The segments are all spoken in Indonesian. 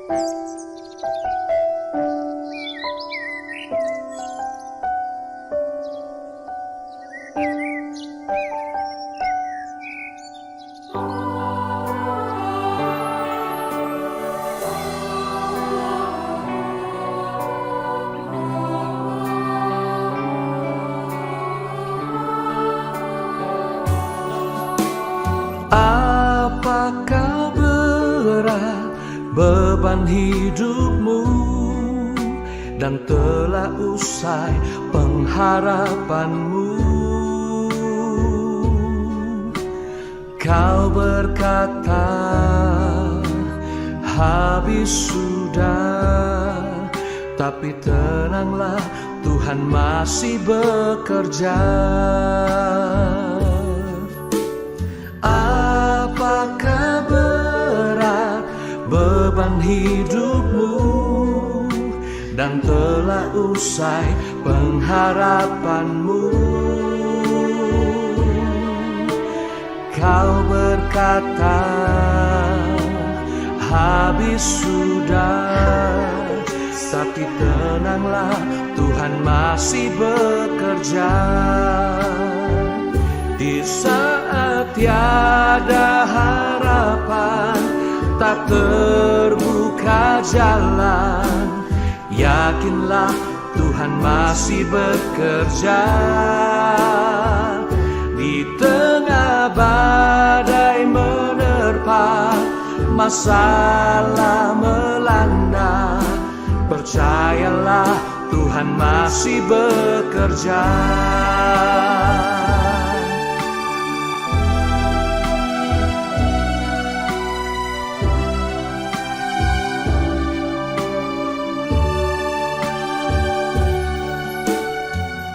Apakah berat beban hidupmu dan telah usai pengharapanmu? Kau berkata, habis sudah, tapi tenanglah, Tuhan masih bekerja. Apakah berat beban hidupmu dan telah usai pengharapanmu? Kau berkata, habis sudah, tapi tenanglah, Tuhan masih bekerja. Di saat tiada harapan, tak terbuka jalan, yakinlah Tuhan masih bekerja. Di tengah badai menerpa, masalah melanda, percayalah Tuhan masih bekerja.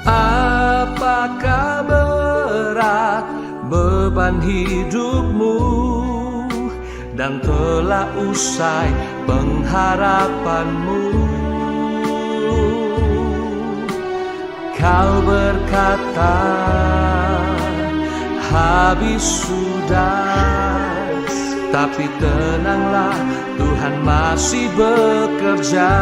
Apakah berat beban hidupmu dan telah usai pengharapanmu? Kau berkata, habis sudah, tapi tenanglah, Tuhan masih bekerja.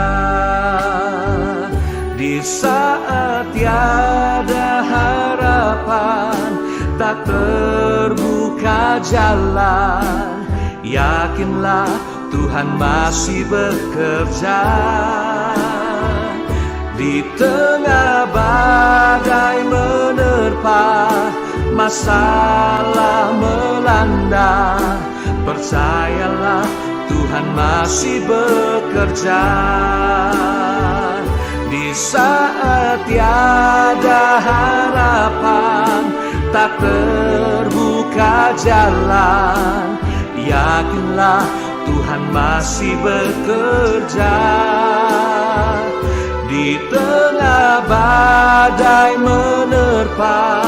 Di saat tiada harapan, tak terbuka jalan, yakinlah Tuhan masih bekerja. Di tengah badai menerpa, masalah melanda, percayalah Tuhan masih bekerja. Di saat tiada harapan, tak terbuka jalan, yakinlah Tuhan masih bekerja. Di tengah badai menerpa,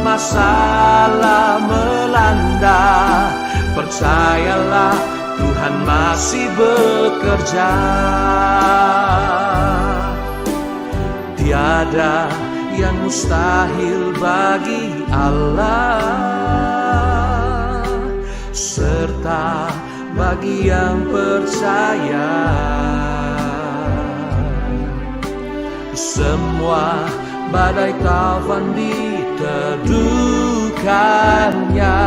masalah melanda, percayalah Tuhan masih bekerja. Tiada yang mustahil bagi Allah, serta bagi yang percaya. Semua badai taufan diteduhkannya,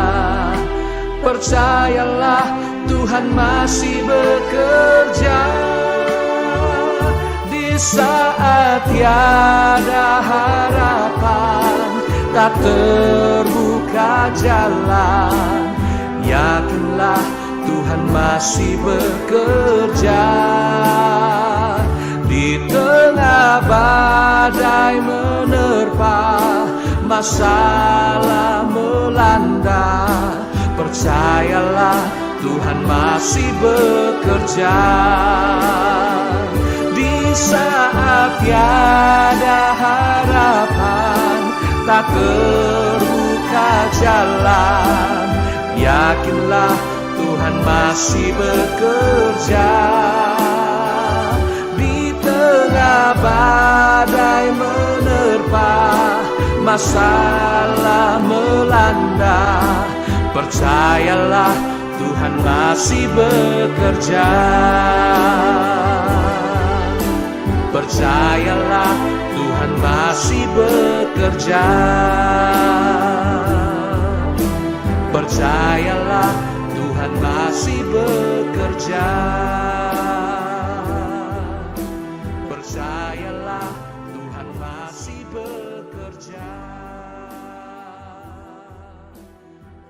percayalah Tuhan masih bekerja. Di saat tiada harapan, tak terbuka jalan, yakinlah Tuhan masih bekerja. Di tengah badai menerpa, masalah melanda, percayalah Tuhan masih bekerja. Di saat tiada harapan, tak terbuka jalan, yakinlah Tuhan masih bekerja. Di tengah badai menerpa, masalah melanda, percayalah Tuhan masih bekerja. bekerja. Percayalah, Tuhan masih bekerja. Percayalah, Tuhan masih bekerja.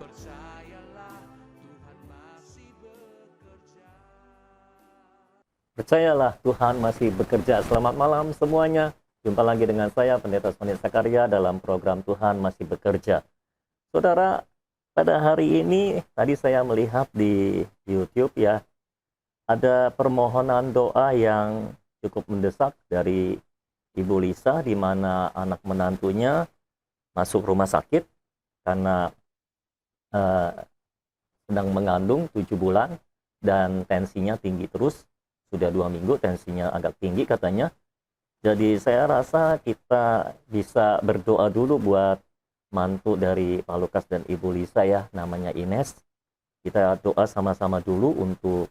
Percayalah, Tuhan masih bekerja. Percayalah, Tuhan masih bekerja. Selamat malam semuanya. Jumpa lagi dengan saya, Pendeta Sony Sakarya, dalam program Tuhan Masih Bekerja. Saudara, pada hari ini, tadi saya melihat di YouTube ya, ada permohonan doa yang cukup mendesak dari Ibu Lisa, di mana anak menantunya masuk rumah sakit karena sedang mengandung 7 bulan dan tensinya tinggi terus. Sudah 2 minggu tensinya agak tinggi katanya. Jadi saya rasa kita bisa berdoa dulu buat mantu dari Pak Lukas dan Ibu Lisa ya, namanya Ines. Kita doa sama-sama dulu untuk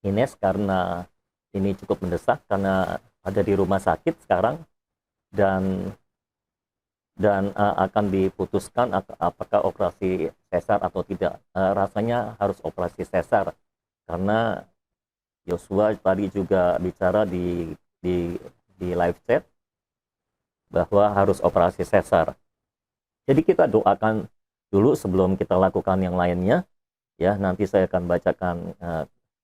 Ines karena ini cukup mendesak karena ada di rumah sakit sekarang dan akan diputuskan apakah operasi sesar atau tidak. Rasanya harus operasi sesar karena Yosua tadi juga bicara di live chat bahwa harus operasi sesar. Jadi kita doakan dulu sebelum kita lakukan yang lainnya. Ya, nanti saya akan bacakan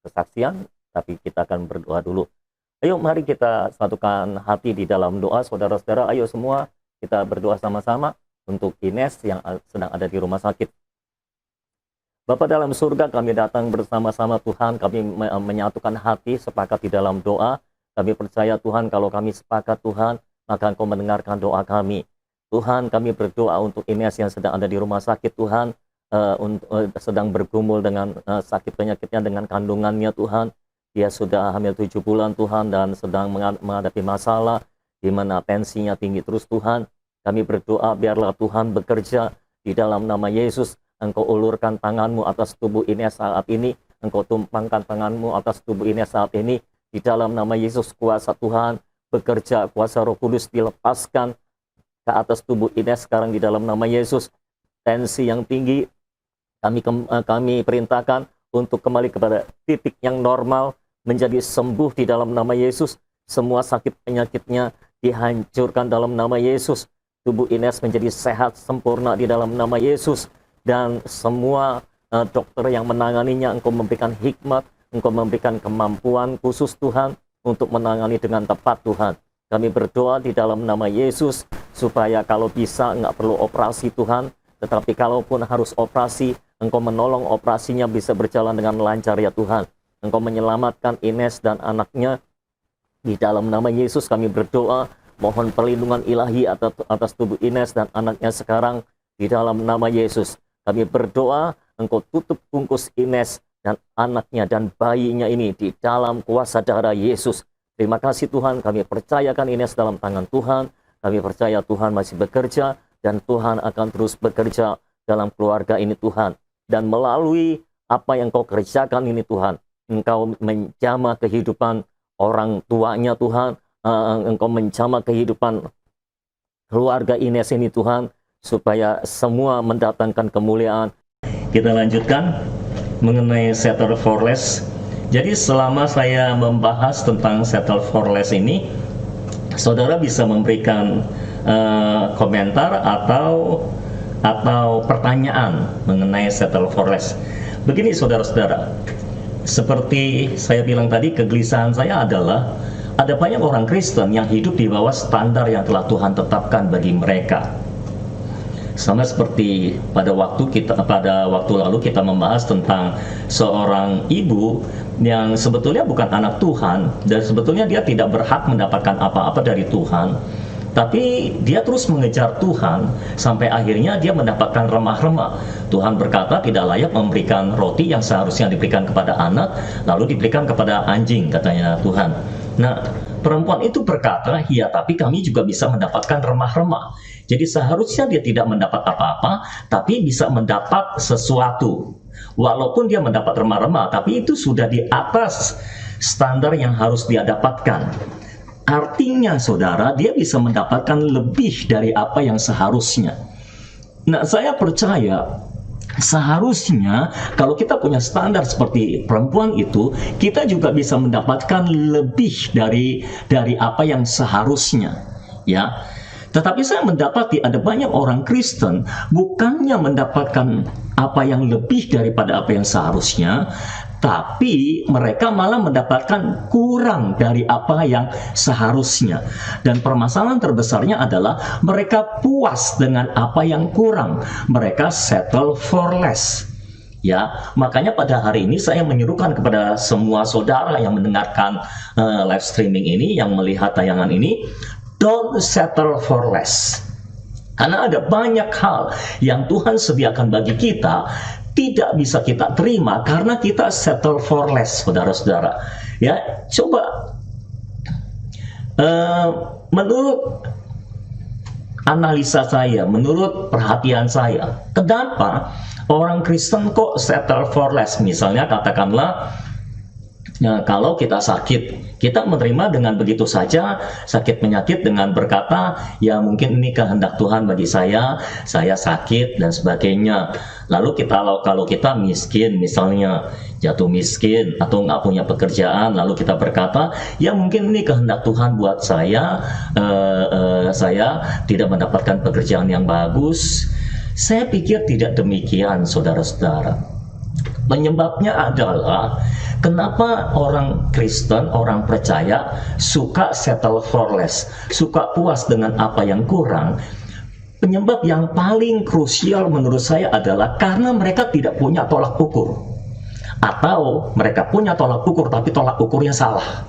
kesaksian, tapi kita akan berdoa dulu. Ayo mari kita satukan hati di dalam doa, saudara-saudara. Ayo semua kita berdoa sama-sama untuk Ines yang sedang ada di rumah sakit. Bapa dalam surga, kami datang bersama-sama Tuhan, kami menyatukan hati, sepakat di dalam doa. Kami percaya Tuhan, kalau kami sepakat Tuhan, maka Engkau mendengarkan doa kami. Tuhan, kami berdoa untuk Ines yang sedang ada di rumah sakit Tuhan, sedang bergumul dengan sakit penyakitnya, dengan kandungannya Tuhan. Dia sudah hamil 7 bulan Tuhan dan sedang menghadapi masalah di mana tensinya tinggi terus Tuhan. Kami berdoa biarlah Tuhan bekerja di dalam nama Yesus. Engkau ulurkan tanganmu atas tubuh Ines saat ini. Engkau tumpangkan tanganmu atas tubuh Ines saat ini. Di dalam nama Yesus, kuasa Tuhan bekerja, kuasa Roh Kudus dilepaskan ke atas tubuh Ines sekarang di dalam nama Yesus. Tensi yang tinggi kami perintahkan untuk kembali kepada titik yang normal, menjadi sembuh di dalam nama Yesus. Semua sakit penyakitnya dihancurkan dalam nama Yesus. Tubuh Ines menjadi sehat sempurna di dalam nama Yesus. Dan semua dokter yang menanganinya, Engkau memberikan hikmat, Engkau memberikan kemampuan khusus Tuhan untuk menangani dengan tepat Tuhan. Kami berdoa di dalam nama Yesus supaya kalau bisa nggak perlu operasi Tuhan, tetapi kalaupun harus operasi, Engkau menolong operasinya bisa berjalan dengan lancar ya Tuhan. Engkau menyelamatkan Ines dan anaknya. Di dalam nama Yesus kami berdoa, mohon perlindungan ilahi atas tubuh Ines dan anaknya sekarang di dalam nama Yesus. Kami berdoa, Engkau tutup bungkus Ines dan anaknya dan bayinya ini di dalam kuasa darah Yesus. Terima kasih Tuhan, kami percayakan Ines dalam tangan Tuhan. Kami percaya Tuhan masih bekerja dan Tuhan akan terus bekerja dalam keluarga ini Tuhan. Dan melalui apa yang Kau kerjakan ini Tuhan, Engkau menjamah kehidupan orang tuanya Tuhan. Engkau menjamah kehidupan keluarga Ines ini Tuhan, supaya semua mendatangkan kemuliaan. Kita lanjutkan mengenai settle for less. Jadi selama saya membahas tentang settle for less ini, saudara bisa memberikan komentar atau pertanyaan mengenai settle for less. Begini saudara-saudara, seperti saya bilang tadi, kegelisahan saya adalah ada banyak orang Kristen yang hidup di bawah standar yang telah Tuhan tetapkan bagi mereka. Sama seperti pada waktu lalu kita membahas tentang seorang ibu yang sebetulnya bukan anak Tuhan dan sebetulnya dia tidak berhak mendapatkan apa-apa dari Tuhan, tapi dia terus mengejar Tuhan sampai akhirnya dia mendapatkan remah-remah. Tuhan berkata tidak layak memberikan roti yang seharusnya diberikan kepada anak, lalu diberikan kepada anjing, katanya Tuhan. Nah, perempuan itu berkata, ya tapi kami juga bisa mendapatkan remah-remah. Jadi seharusnya dia tidak mendapat apa-apa, tapi bisa mendapat sesuatu. Walaupun dia mendapat remah-remah, tapi itu sudah di atas standar yang harus dia dapatkan. artinya saudara, dia bisa mendapatkan lebih dari apa yang seharusnya. Nah, saya percaya seharusnya kalau kita punya standar seperti perempuan itu, kita juga bisa mendapatkan lebih dari apa yang seharusnya, ya. Tetapi saya mendapati ada banyak orang Kristen bukannya mendapatkan apa yang lebih daripada apa yang seharusnya, tapi mereka malah mendapatkan kurang dari apa yang seharusnya. Dan permasalahan terbesarnya adalah mereka puas dengan apa yang kurang. Mereka settle for less. Ya, makanya pada hari ini saya menyerukan kepada semua saudara yang mendengarkan live streaming ini, yang melihat tayangan ini, don't settle for less. Karena ada banyak hal yang Tuhan sediakan bagi kita tidak bisa kita terima karena kita settle for less, saudara-saudara. Ya, coba menurut analisa saya, menurut perhatian saya, kenapa orang Kristen kok settle for less? Misalnya katakanlah, kalau kita sakit, kita menerima dengan begitu saja sakit penyakit dengan berkata, ya mungkin ini kehendak Tuhan bagi saya sakit dan sebagainya. Lalu kalau kita miskin, misalnya jatuh miskin atau nggak punya pekerjaan, lalu kita berkata, ya mungkin ini kehendak Tuhan buat saya tidak mendapatkan pekerjaan yang bagus. Saya pikir tidak demikian, saudara-saudara. Penyebabnya adalah kenapa orang Kristen, orang percaya suka settle for less, suka puas dengan apa yang kurang. Penyebab yang paling krusial menurut saya adalah karena mereka tidak punya tolak ukur. Atau mereka punya tolak ukur tapi tolak ukurnya salah.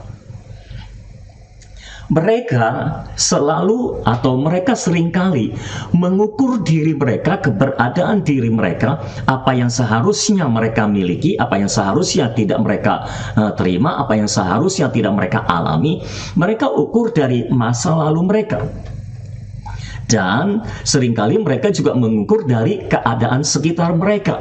Mereka selalu atau mereka seringkali mengukur diri mereka, keberadaan diri mereka, apa yang seharusnya mereka miliki, apa yang seharusnya tidak mereka terima, apa yang seharusnya tidak mereka alami, mereka ukur dari masa lalu mereka. Dan seringkali mereka juga mengukur dari keadaan sekitar mereka.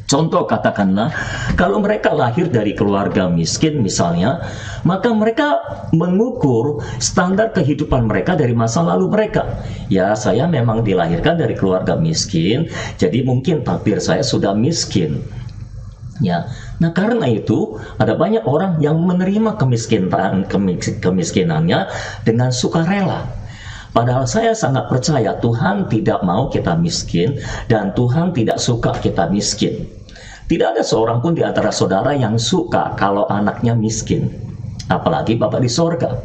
Contoh katakanlah, kalau mereka lahir dari keluarga miskin misalnya, maka mereka mengukur standar kehidupan mereka dari masa lalu mereka. Ya, saya memang dilahirkan dari keluarga miskin, jadi mungkin takdir saya sudah miskin. Ya, nah karena itu ada banyak orang yang menerima kemiskinannya dengan sukarela. Padahal saya sangat percaya Tuhan tidak mau kita miskin dan Tuhan tidak suka kita miskin. Tidak ada seorang pun di antara saudara yang suka kalau anaknya miskin, apalagi Bapa di sorga.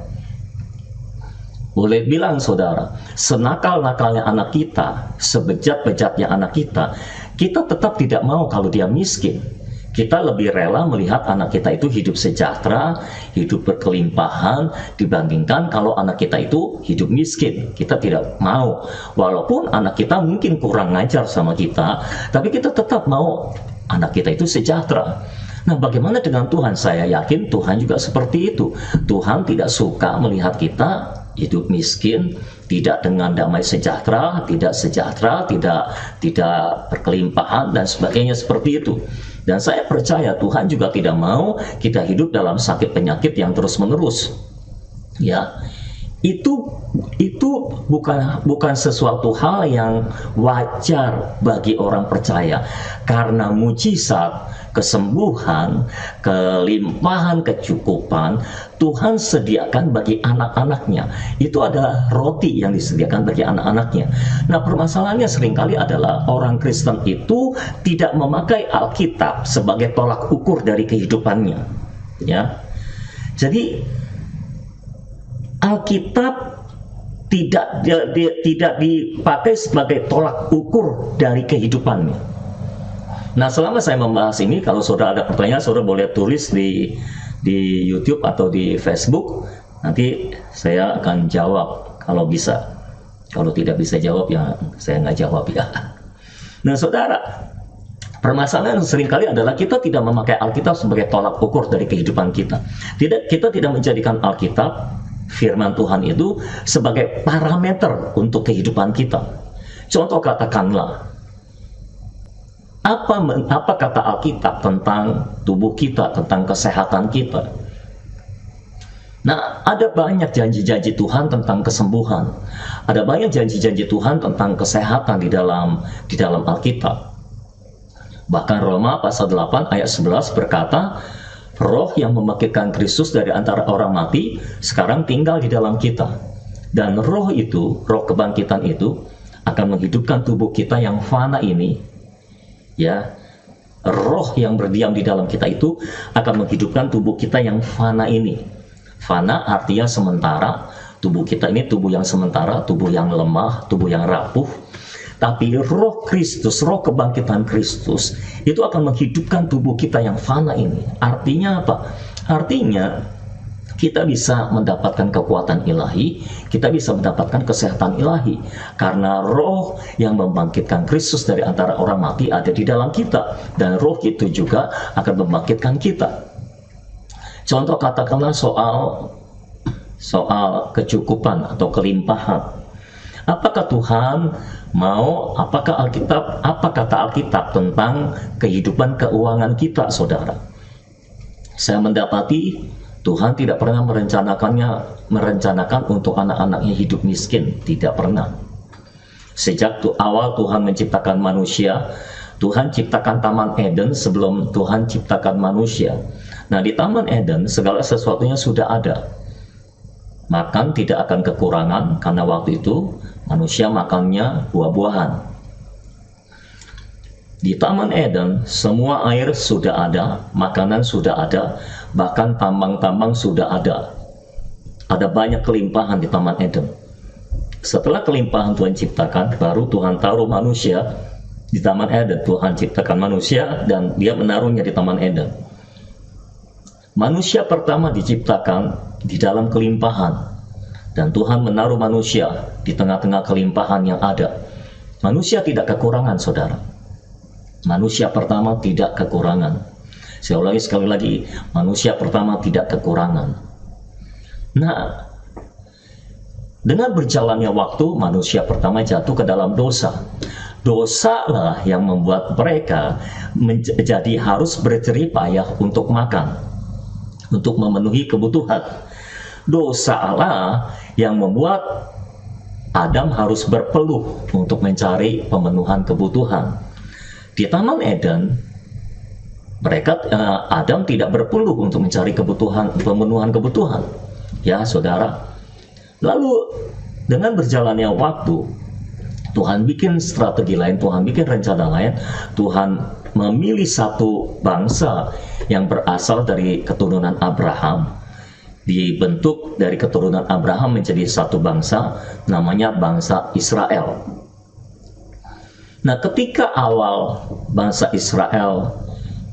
Boleh bilang saudara, senakal-nakalnya anak kita, sebejat-bejatnya anak kita tetap tidak mau kalau dia miskin. Kita lebih rela melihat anak kita itu hidup sejahtera, hidup berkelimpahan, dibandingkan kalau anak kita itu hidup miskin. Kita tidak mau, walaupun anak kita mungkin kurang ngajar sama kita, tapi kita tetap mau anak kita itu sejahtera. Nah, bagaimana dengan Tuhan? Saya yakin Tuhan juga seperti itu. Tuhan tidak suka melihat kita hidup miskin, tidak dengan damai sejahtera, tidak berkelimpahan dan sebagainya seperti itu. Dan saya percaya Tuhan juga tidak mau kita hidup dalam sakit penyakit yang terus-menerus. Ya, itu bukan sesuatu hal yang wajar bagi orang percaya, karena mujizat, kesembuhan, kelimpahan, kecukupan Tuhan sediakan bagi anak-anaknya. Itu adalah roti yang disediakan bagi anak-anaknya. Nah, permasalahannya seringkali adalah orang Kristen itu tidak memakai Alkitab sebagai tolak ukur dari kehidupannya. Ya, jadi Alkitab tidak dipakai sebagai tolak ukur dari kehidupannya. Nah, selama saya membahas ini, kalau saudara ada pertanyaan, saudara boleh tulis di YouTube atau di Facebook. Nanti saya akan jawab kalau bisa. Kalau tidak bisa jawab, ya saya nggak jawab ya. Nah, saudara, permasalahan seringkali adalah kita tidak memakai Alkitab sebagai tolak ukur dari kehidupan kita. Kita tidak menjadikan Alkitab, firman Tuhan itu, sebagai parameter untuk kehidupan kita. Contoh katakanlah, apa kata Alkitab tentang tubuh kita, tentang kesehatan kita? Nah, ada banyak janji-janji Tuhan tentang kesembuhan. Ada banyak janji-janji Tuhan tentang kesehatan di dalam Alkitab. Bahkan Roma pasal 8 ayat 11 berkata, Roh yang membangkitkan Kristus dari antara orang mati sekarang tinggal di dalam kita. Dan roh itu, roh kebangkitan itu akan menghidupkan tubuh kita yang fana ini. Ya, roh yang berdiam di dalam kita itu akan menghidupkan tubuh kita yang fana ini. Fana artinya sementara. Tubuh kita ini tubuh yang sementara, tubuh yang lemah, tubuh yang rapuh. Tapi roh Kristus, roh kebangkitan Kristus itu akan menghidupkan tubuh kita yang fana ini. Artinya apa? Artinya kita bisa mendapatkan kekuatan ilahi, kita bisa mendapatkan kesehatan ilahi. Karena roh yang membangkitkan Kristus dari antara orang mati ada di dalam kita. Dan roh itu juga akan membangkitkan kita. Contoh katakanlah soal kecukupan atau kelimpahan. Apakah Tuhan mau, apa kata Alkitab tentang kehidupan keuangan kita, saudara? Saya mendapati Tuhan tidak pernah merencanakan untuk anak-anaknya hidup miskin, tidak pernah. Sejak awal Tuhan menciptakan manusia, Tuhan ciptakan Taman Eden sebelum Tuhan ciptakan manusia. Nah, di Taman Eden segala sesuatunya sudah ada. Makan tidak akan kekurangan karena waktu itu manusia makannya buah-buahan. Di Taman Eden semua air sudah ada, makanan sudah ada, bahkan tambang-tambang sudah ada. Ada banyak kelimpahan di Taman Eden. Setelah kelimpahan Tuhan ciptakan, baru Tuhan taruh manusia di Taman Eden. Tuhan ciptakan manusia dan dia menaruhnya di Taman Eden. Manusia pertama diciptakan di dalam kelimpahan. Dan Tuhan menaruh manusia di tengah-tengah kelimpahan yang ada. Manusia tidak kekurangan, saudara. Manusia pertama tidak kekurangan. Saya ulangi sekali lagi, manusia pertama tidak kekurangan. Nah, dengan berjalannya waktu, manusia pertama jatuh ke dalam dosa. Dosalah yang membuat mereka menjadi harus berjeripayah untuk makan, untuk memenuhi kebutuhan. Dosalah yang membuat Adam harus berpeluh untuk mencari pemenuhan kebutuhan. Di Taman Eden, Adam tidak berpeluh untuk mencari pemenuhan kebutuhan. Ya, saudara. Lalu dengan berjalannya waktu, Tuhan bikin strategi lain, Tuhan bikin rencana lain. Tuhan memilih satu bangsa yang berasal dari keturunan Abraham, dibentuk dari keturunan Abraham menjadi satu bangsa, namanya bangsa Israel. Nah, ketika awal bangsa Israel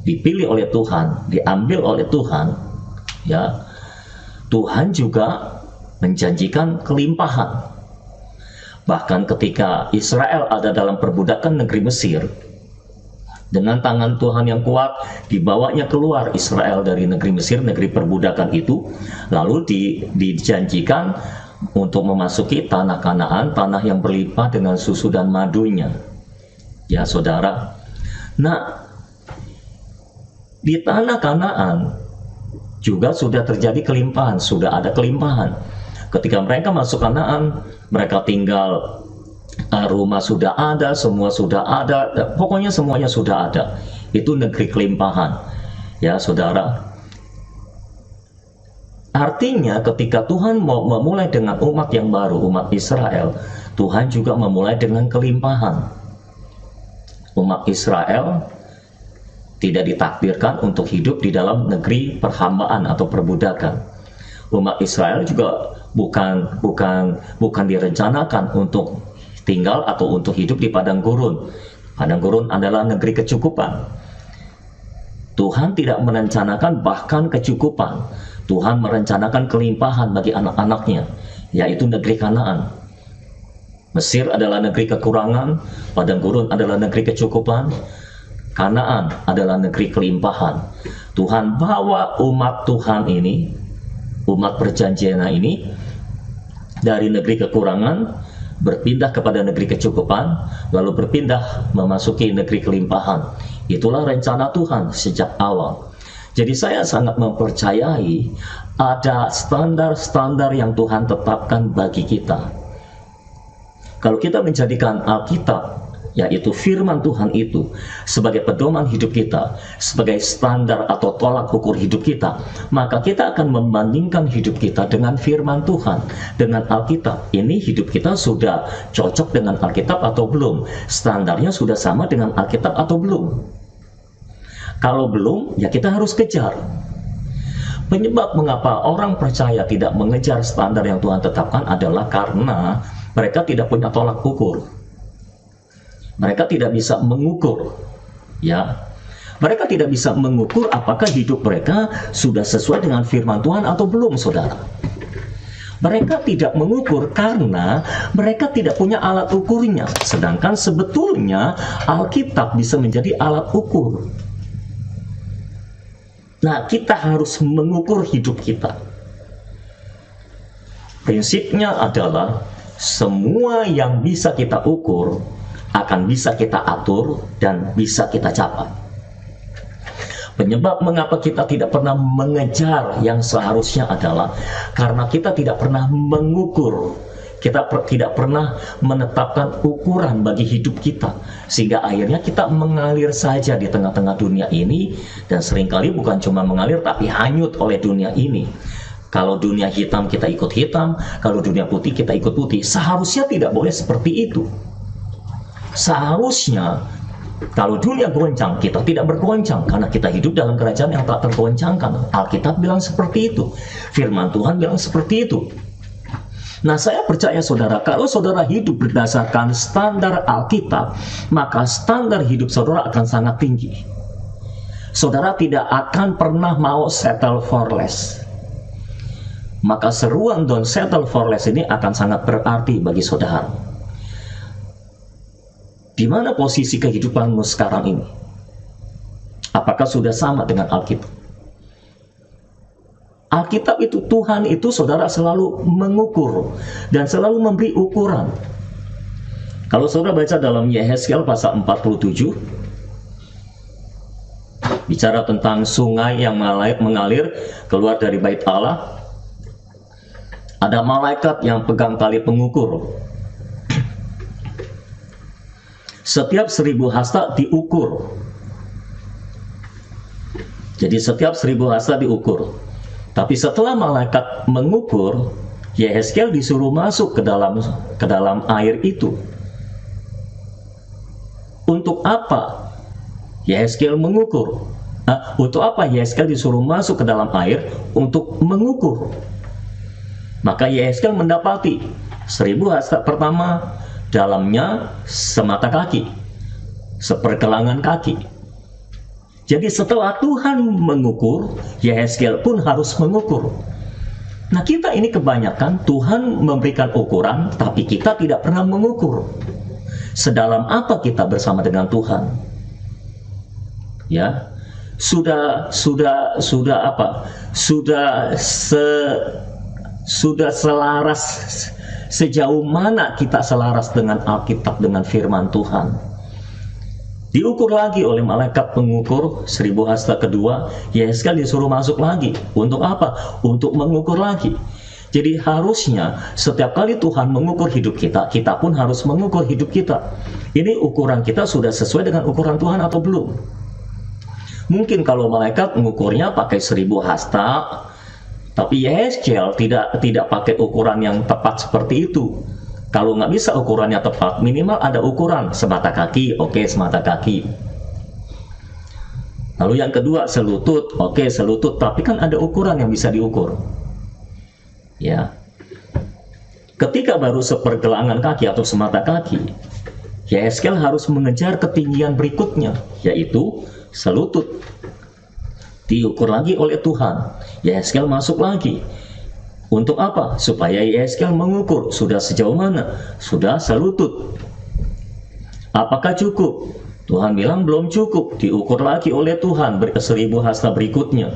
dipilih oleh Tuhan, diambil oleh Tuhan, ya, Tuhan juga menjanjikan kelimpahan. Bahkan ketika Israel ada dalam perbudakan negeri Mesir, dengan tangan Tuhan yang kuat, dibawanya keluar Israel dari negeri Mesir, negeri perbudakan itu, lalu dijanjikan untuk memasuki tanah Kanaan, tanah yang berlimpah dengan susu dan madunya. Ya, saudara. Nah, di tanah Kanaan juga sudah terjadi kelimpahan, sudah ada kelimpahan. Ketika mereka masuk Kanaan, mereka tinggal, rumah sudah ada, semua sudah ada, pokoknya semuanya sudah ada. Itu negeri kelimpahan. Ya, saudara. Artinya ketika Tuhan mau memulai dengan umat yang baru, umat Israel, Tuhan juga memulai dengan kelimpahan. Umat Israel tidak ditakdirkan untuk hidup di dalam negeri perhambaan atau perbudakan. Umat Israel juga bukan direncanakan untuk tinggal atau untuk hidup di padang gurun. Padang gurun adalah negeri kecukupan. Tuhan tidak merencanakan bahkan kecukupan. Tuhan merencanakan kelimpahan bagi anak-anaknya, yaitu negeri Kanaan. Mesir adalah negeri kekurangan, padang gurun adalah negeri kecukupan, Kanaan adalah negeri kelimpahan. Tuhan bawa umat Tuhan ini, umat perjanjian ini, dari negeri kekurangan berpindah kepada negeri kecukupan, lalu berpindah memasuki negeri kelimpahan. Itulah rencana Tuhan sejak awal. Jadi saya sangat mempercayai ada standar-standar yang Tuhan tetapkan bagi kita. Kalau kita menjadikan Alkitab, yaitu firman Tuhan itu, sebagai pedoman hidup kita, sebagai standar atau tolak ukur hidup kita, maka kita akan membandingkan hidup kita dengan firman Tuhan, dengan Alkitab. Ini hidup kita sudah cocok dengan Alkitab atau belum? Standarnya sudah sama dengan Alkitab atau belum? Kalau belum, ya kita harus kejar. Penyebab mengapa orang percaya tidak mengejar standar yang Tuhan tetapkan adalah karena mereka tidak punya tolak ukur. Mereka tidak bisa mengukur, ya. Mereka tidak bisa mengukur apakah hidup mereka sudah sesuai dengan firman Tuhan atau belum, saudara. Mereka tidak mengukur karena mereka tidak punya alat ukurnya. Sedangkan sebetulnya Alkitab bisa menjadi alat ukur. Nah, kita harus mengukur hidup kita. Prinsipnya adalah semua yang bisa kita ukur akan bisa kita atur dan bisa kita capai. Penyebab mengapa kita tidak pernah mengejar yang seharusnya adalah karena kita tidak pernah mengukur. Kita tidak pernah menetapkan ukuran bagi hidup kita, sehingga akhirnya kita mengalir saja di tengah-tengah dunia ini, dan seringkali bukan cuma mengalir tapi hanyut oleh dunia ini. Kalau dunia hitam kita ikut hitam, kalau dunia putih kita ikut putih. Seharusnya tidak boleh seperti itu. Seharusnya kalau dunia goncang, kita tidak bergoncang karena kita hidup dalam kerajaan yang tak tergoncangkan. Alkitab bilang seperti itu, firman Tuhan bilang seperti itu. Nah, saya percaya saudara, kalau saudara hidup berdasarkan standar Alkitab, maka standar hidup saudara akan sangat tinggi. Saudara tidak akan pernah mau settle for less. Maka seruan don't settle for less ini akan sangat berarti bagi saudara. Di mana posisi kehidupanmu sekarang ini? Apakah sudah sama dengan Alkitab? Alkitab itu, Tuhan itu, saudara selalu mengukur dan selalu memberi ukuran. Kalau saudara baca dalam Yehezkiel pasal 47, bicara tentang sungai yang mengalir keluar dari bait Allah, ada malaikat yang pegang tali pengukur. Setiap 1000 hasta diukur. Jadi setiap 1000 hasta diukur. Tapi setelah malaikat mengukur, Yehezkiel disuruh masuk ke dalam air itu. Untuk apa Yehezkiel mengukur? Untuk apa Yehezkiel disuruh masuk ke dalam air? Untuk mengukur. Maka Yehezkiel mendapati 1000 hasta pertama, dalamnya semata kaki, sepergelangan kaki. Jadi setelah Tuhan mengukur, Yehezkiel pun harus mengukur. Nah, kita ini kebanyakan Tuhan memberikan ukuran, tapi kita tidak pernah mengukur. Sedalam apa kita bersama dengan Tuhan? Ya, sudah selaras, sejauh mana kita selaras dengan Alkitab, dengan firman Tuhan? Diukur lagi oleh malaikat pengukur 1000 hasta kedua, Yehezkiel disuruh masuk lagi. Untuk apa? Untuk mengukur lagi. Jadi harusnya setiap kali Tuhan mengukur hidup kita, kita pun harus mengukur hidup kita. Ini ukuran kita sudah sesuai dengan ukuran Tuhan atau belum? Mungkin kalau malaikat mengukurnya pakai 1000 hasta, tapi Yehezkiel tidak pakai ukuran yang tepat seperti itu. Kalau nggak bisa ukurannya tepat, minimal ada ukuran semata kaki, oke, semata kaki. Lalu yang kedua selutut, oke, selutut, tapi kan ada ukuran yang bisa diukur. Ya. Ketika baru sepergelangan kaki atau semata kaki, Yehezkiel harus mengejar ketinggian berikutnya, yaitu selutut. Diukur lagi oleh Tuhan. Yehezkiel masuk lagi. Untuk apa? Supaya Yehezkiel mengukur sudah sejauh mana? Sudah selutut. Apakah cukup? Tuhan bilang belum cukup. Diukur lagi oleh Tuhan 1000 hasta berikutnya.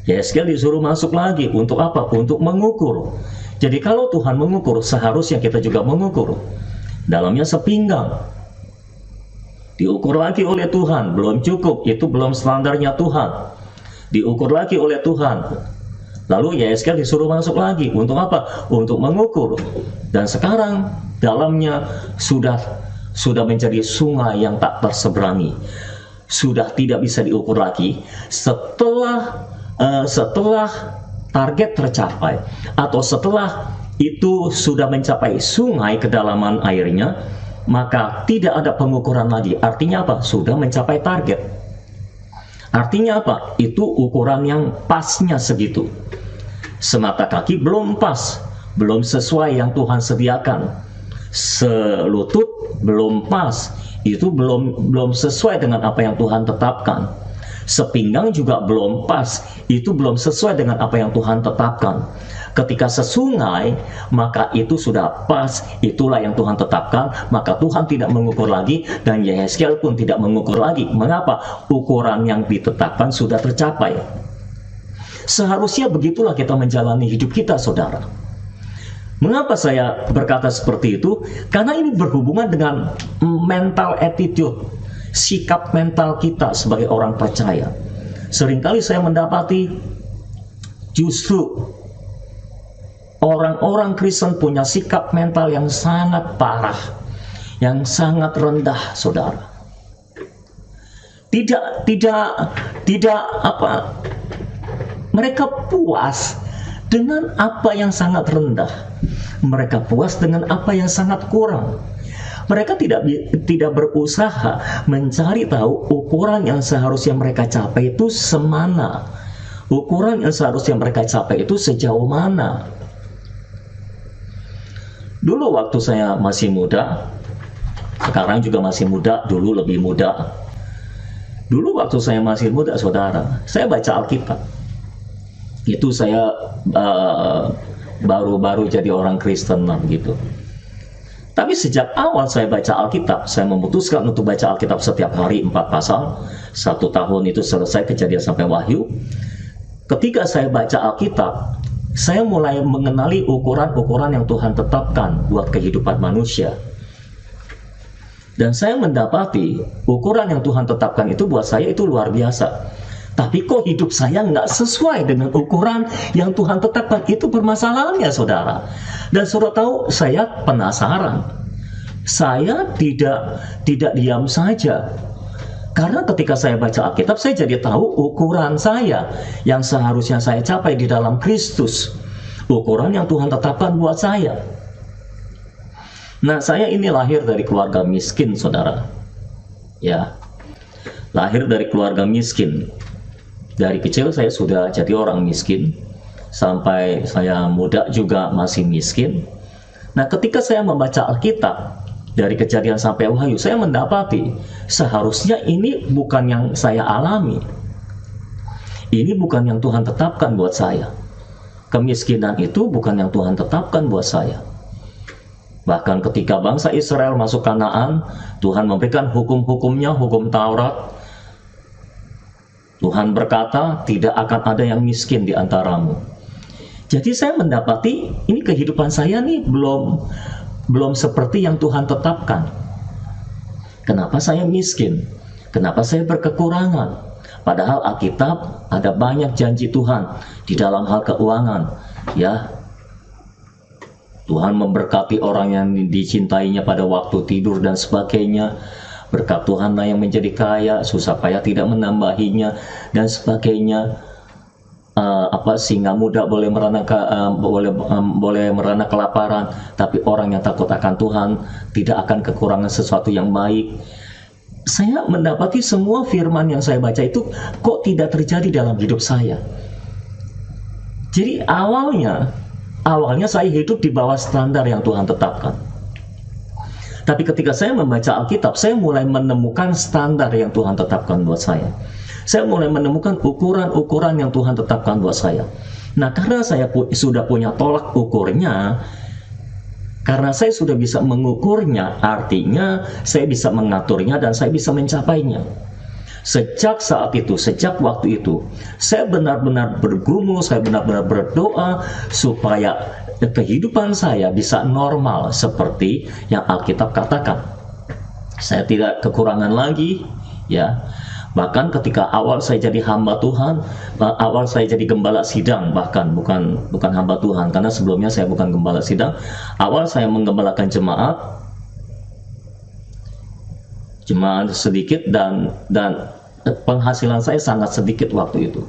Yehezkiel disuruh masuk lagi. Untuk apa? Untuk mengukur. Jadi kalau Tuhan mengukur, seharusnya kita juga mengukur. Dalamnya sepinggang. Diukur lagi oleh Tuhan, belum cukup. Itu belum standarnya Tuhan. diukur lagi oleh Tuhan. Lalu Yehezkiel disuruh masuk lagi. Untuk apa? Untuk mengukur. Dan sekarang dalamnya sudah menjadi sungai yang tak terseberangi. Sudah tidak bisa diukur lagi. Setelah target tercapai, atau setelah itu sudah mencapai sungai kedalaman airnya, maka tidak ada pengukuran lagi. Artinya apa? Sudah mencapai target. Artinya apa? Itu ukuran yang pasnya segitu. Semata kaki belum pas, belum sesuai yang Tuhan sediakan. Selutut belum pas, itu belum sesuai dengan apa yang Tuhan tetapkan. Sepinggang juga belum pas, itu belum sesuai dengan apa yang Tuhan tetapkan. Ketika sesungai, maka itu sudah pas, itulah yang Tuhan tetapkan, maka Tuhan tidak mengukur lagi, dan Yehezkiel pun tidak mengukur lagi. Mengapa? Ukuran yang ditetapkan sudah tercapai. Seharusnya begitulah kita menjalani hidup kita, saudara. Mengapa saya berkata seperti itu? Karena ini berhubungan dengan mental attitude, sikap mental kita sebagai orang percaya. Seringkali saya mendapati justru orang-orang Kristen punya sikap mental yang sangat parah, yang sangat rendah, saudara. Mereka puas dengan apa yang sangat rendah. Mereka puas dengan apa yang sangat kurang. Mereka tidak berusaha mencari tahu ukuran yang seharusnya mereka capai itu semana. Ukuran yang seharusnya mereka capai itu sejauh mana. Dulu waktu saya masih muda, sekarang juga masih muda, dulu lebih muda. Dulu waktu saya masih muda, saudara, saya baca Alkitab. Itu saya baru-baru jadi orang Kristen gitu. Tapi sejak awal saya baca Alkitab, saya memutuskan untuk baca Alkitab setiap hari 4 pasal. 1 tahun itu selesai, Kejadian sampai Wahyu. Ketika saya baca Alkitab, saya mulai mengenali ukuran-ukuran yang Tuhan tetapkan buat kehidupan manusia. Dan saya mendapati ukuran yang Tuhan tetapkan itu buat saya itu luar biasa. Tapi kok hidup saya nggak sesuai dengan ukuran yang Tuhan tetapkan? Itu permasalahannya, saudara. Dan saudara tahu, saya penasaran. Saya tidak diam saja. Karena ketika saya baca Alkitab, saya jadi tahu ukuran saya yang seharusnya saya capai di dalam Kristus. Ukuran yang Tuhan tetapkan buat saya. Nah, saya ini lahir dari keluarga miskin, saudara. Ya, lahir dari keluarga miskin. Dari kecil saya sudah jadi orang miskin, sampai saya muda juga masih miskin. Nah, ketika saya membaca Alkitab dari Kejadian sampai Wahyu, saya mendapati seharusnya ini bukan yang saya alami. Ini bukan yang Tuhan tetapkan buat saya. Kemiskinan itu bukan yang Tuhan tetapkan buat saya. Bahkan ketika bangsa Israel masuk Kanaan, Tuhan memberikan hukum-hukumnya, hukum Taurat. Tuhan berkata, tidak akan ada yang miskin di antaramu. Jadi saya mendapati ini kehidupan saya nih belum seperti yang Tuhan tetapkan. Kenapa saya miskin? Kenapa saya berkekurangan? Padahal Alkitab ada banyak janji Tuhan di dalam hal keuangan. Ya, Tuhan memberkati orang yang dicintainya pada waktu tidur dan sebagainya. Berkat Tuhanlah yang menjadi kaya, susah payah tidak menambahinya, dan sebagainya. Singa muda boleh merana kelaparan, tapi orang yang takut akan Tuhan tidak akan kekurangan sesuatu yang baik. Saya mendapati semua firman yang saya baca itu kok tidak terjadi dalam hidup saya. Jadi awalnya saya hidup di bawah standar yang Tuhan tetapkan. Tapi ketika saya membaca Alkitab, saya mulai menemukan standar yang Tuhan tetapkan buat saya. Saya mulai menemukan ukuran-ukuran yang Tuhan tetapkan buat saya. Nah, karena saya sudah punya tolak ukurnya, karena saya sudah bisa mengukurnya, artinya saya bisa mengaturnya dan saya bisa mencapainya. Sejak saat itu, sejak waktu itu, saya benar-benar bergumul, saya benar-benar berdoa supaya kehidupan saya bisa normal seperti yang Alkitab katakan. Saya tidak kekurangan lagi, ya. Bahkan ketika awal saya jadi hamba Tuhan, awal saya jadi gembala sidang, bahkan bukan hamba Tuhan, karena sebelumnya saya bukan gembala sidang. Awal saya menggembalakan jemaat sedikit, dan penghasilan saya sangat sedikit waktu itu.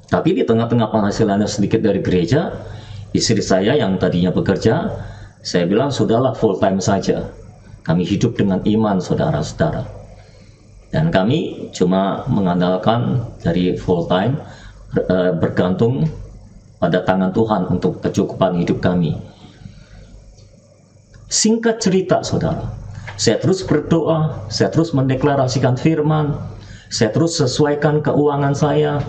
Tapi di tengah-tengah penghasilannya sedikit dari gereja, istri saya yang tadinya bekerja, saya bilang sudahlah, full time saja. Kami hidup dengan iman, saudara-saudara. Dan kami cuma mengandalkan dari full time, bergantung pada tangan Tuhan untuk kecukupan hidup kami. Singkat cerita, saudara, saya terus berdoa, saya terus mendeklarasikan firman, saya terus sesuaikan keuangan saya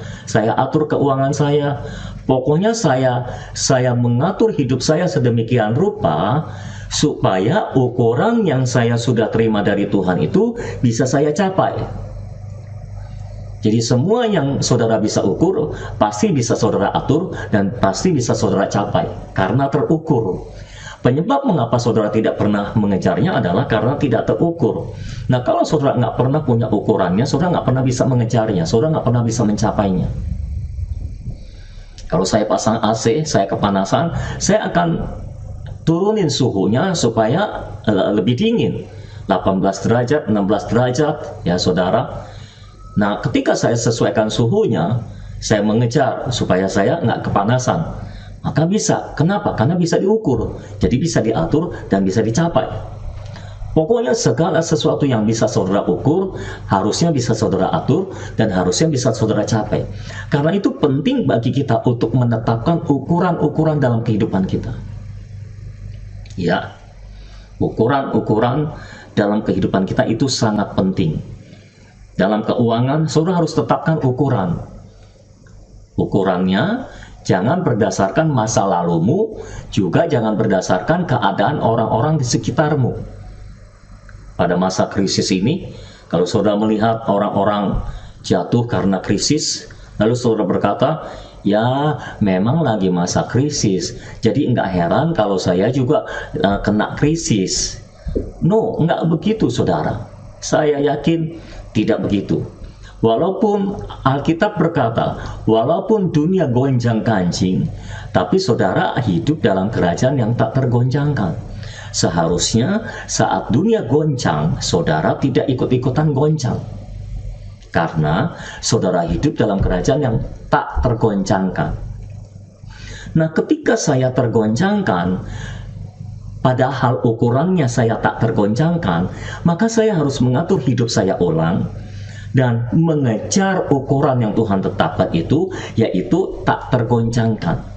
atur keuangan saya. Pokoknya saya mengatur hidup saya sedemikian rupa supaya ukuran yang saya sudah terima dari Tuhan itu bisa saya capai. Jadi semua yang saudara bisa ukur, pasti bisa saudara atur, dan pasti bisa saudara capai, karena terukur. Penyebab mengapa saudara tidak pernah mengejarnya adalah karena tidak terukur. Nah, kalau saudara nggak pernah punya ukurannya, saudara nggak pernah bisa mengejarnya, saudara nggak pernah bisa mencapainya. Kalau saya pasang AC, saya kepanasan, saya akan turunin suhunya supaya lebih dingin, 18 derajat, 16 derajat, ya saudara. Nah, ketika saya sesuaikan suhunya, saya mengejar supaya saya nggak kepanasan, maka bisa. Kenapa? Karena bisa diukur, jadi bisa diatur dan bisa dicapai. Pokoknya segala sesuatu yang bisa saudara ukur, harusnya bisa saudara atur, dan harusnya bisa saudara capai. Karena itu penting bagi kita untuk menetapkan ukuran-ukuran dalam kehidupan kita. Ya, ukuran-ukuran dalam kehidupan kita itu sangat penting. Dalam keuangan, saudara harus tetapkan ukuran. Ukurannya jangan berdasarkan masa lalumu, juga jangan berdasarkan keadaan orang-orang di sekitarmu. Pada masa krisis ini, kalau saudara melihat orang-orang jatuh karena krisis, lalu saudara berkata, ya memang lagi masa krisis, jadi enggak heran kalau saya juga kena krisis. No, enggak begitu saudara. Saya yakin tidak begitu. Walaupun Alkitab berkata, walaupun dunia gonjang-ganjing, tapi saudara hidup dalam kerajaan yang tak tergoncangkan. Seharusnya saat dunia goncang, saudara tidak ikut-ikutan goncang. Karena saudara hidup dalam kerajaan yang tak tergoncangkan. Nah, ketika saya tergoncangkan, padahal ukurannya saya tak tergoncangkan, maka saya harus mengatur hidup saya ulang dan mengejar ukuran yang Tuhan tetapkan itu, yaitu tak tergoncangkan.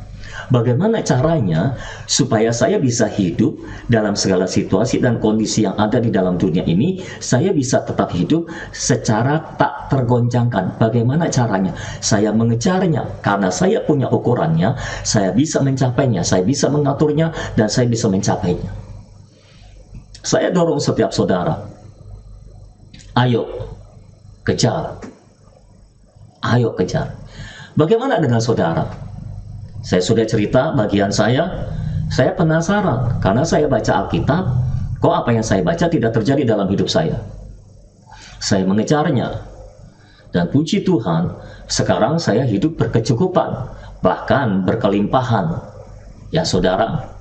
Bagaimana caranya supaya saya bisa hidup dalam segala situasi dan kondisi yang ada di dalam dunia ini, saya bisa tetap hidup secara tak tergoncangkan? Bagaimana caranya? Saya mengejarnya, karena saya punya ukurannya, saya bisa mencapainya, saya bisa mengaturnya, dan saya bisa mencapainya. Saya dorong setiap saudara, ayo kejar, ayo kejar. Bagaimana dengan saudara? Saya sudah cerita bagian saya penasaran karena saya baca Alkitab, kok apa yang saya baca tidak terjadi dalam hidup saya. Saya mengejarnya, dan puji Tuhan, sekarang saya hidup berkecukupan, bahkan berkelimpahan. Ya saudara,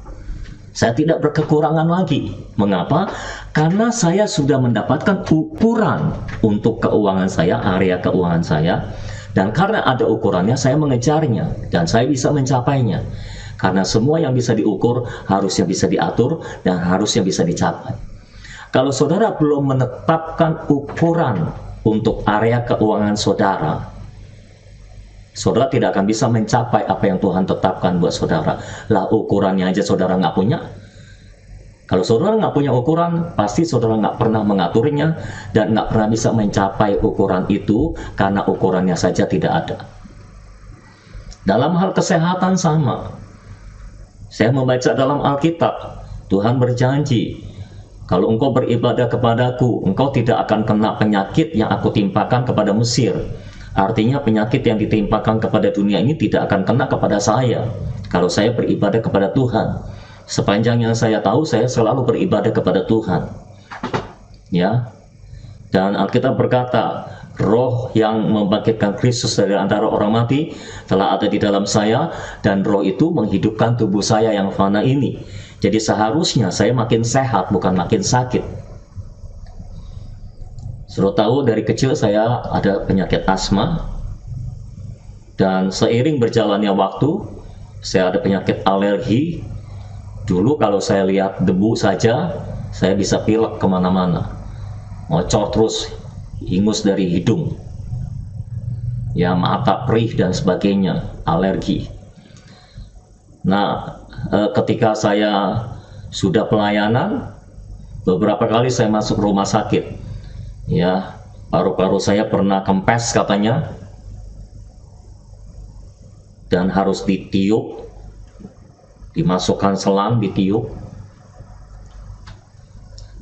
saya tidak berkekurangan lagi. Mengapa? Karena saya sudah mendapatkan ukuran untuk keuangan saya, area keuangan saya. Dan karena ada ukurannya, saya mengejarnya dan saya bisa mencapainya. Karena semua yang bisa diukur harusnya bisa diatur dan harusnya bisa dicapai. Kalau saudara belum menetapkan ukuran untuk area keuangan saudara, saudara tidak akan bisa mencapai apa yang Tuhan tetapkan buat saudara. Lah, ukurannya aja saudara nggak punya. Kalau saudara nggak punya ukuran, pasti saudara nggak pernah mengaturnya dan nggak pernah bisa mencapai ukuran itu karena ukurannya saja tidak ada. Dalam hal kesehatan sama. Saya membaca dalam Alkitab, Tuhan berjanji, kalau engkau beribadah kepadaku, engkau tidak akan kena penyakit yang aku timpakan kepada Mesir. Artinya penyakit yang ditimpakan kepada dunia ini tidak akan kena kepada saya kalau saya beribadah kepada Tuhan. Sepanjang yang saya tahu, saya selalu beribadah kepada Tuhan. Ya. Dan Alkitab berkata, roh yang membangkitkan Kristus dari antara orang mati telah ada di dalam saya, dan roh itu menghidupkan tubuh saya yang fana ini. Jadi seharusnya saya makin sehat, bukan makin sakit. Sudah tahu dari kecil saya ada penyakit asma, dan seiring berjalannya waktu, saya ada penyakit alergi. Dulu kalau saya lihat debu saja, saya bisa pilek kemana-mana, ngocor terus, ingus dari hidung, ya mata perih dan sebagainya, alergi. Nah, ketika saya sudah pelayanan, beberapa kali saya masuk rumah sakit, ya paru-paru saya pernah kempes katanya, dan harus ditiup, dimasukkan selang, ditiup.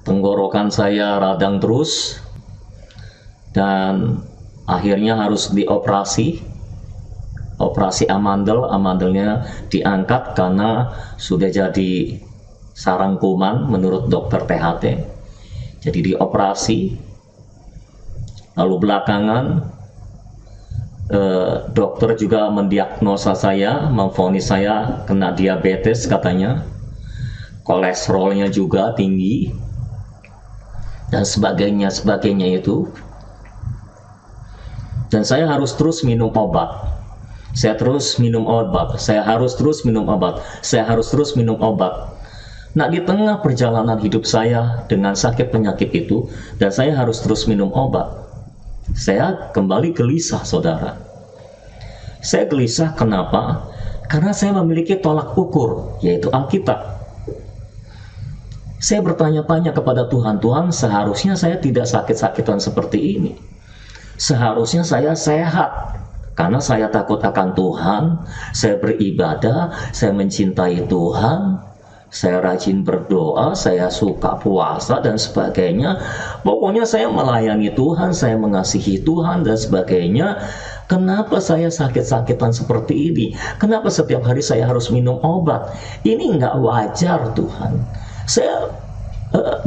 Tenggorokan saya radang terus, dan akhirnya harus dioperasi, operasi amandel. Amandelnya diangkat karena sudah jadi sarang kuman menurut dokter THT. Jadi dioperasi. Lalu belakangan dokter juga mendiagnosa saya, memvonis saya kena diabetes katanya, kolesterolnya juga tinggi, dan sebagainya itu. Dan saya harus terus minum obat. Saya harus terus minum obat. Nah, di tengah perjalanan hidup saya dengan sakit penyakit itu, dan saya harus terus minum obat, saya kembali gelisah, saudara. Saya gelisah kenapa? Karena saya memiliki tolak ukur, yaitu Alkitab. Saya bertanya-tanya kepada Tuhan, Tuhan, seharusnya saya tidak sakit-sakitan seperti ini. Seharusnya saya sehat, karena saya takut akan Tuhan, saya beribadah, saya mencintai Tuhan, saya rajin berdoa, saya suka puasa dan sebagainya. Pokoknya saya melayani Tuhan, saya mengasihi Tuhan dan sebagainya. Kenapa saya sakit-sakitan seperti ini? Kenapa setiap hari saya harus minum obat? Ini nggak wajar, Tuhan. Saya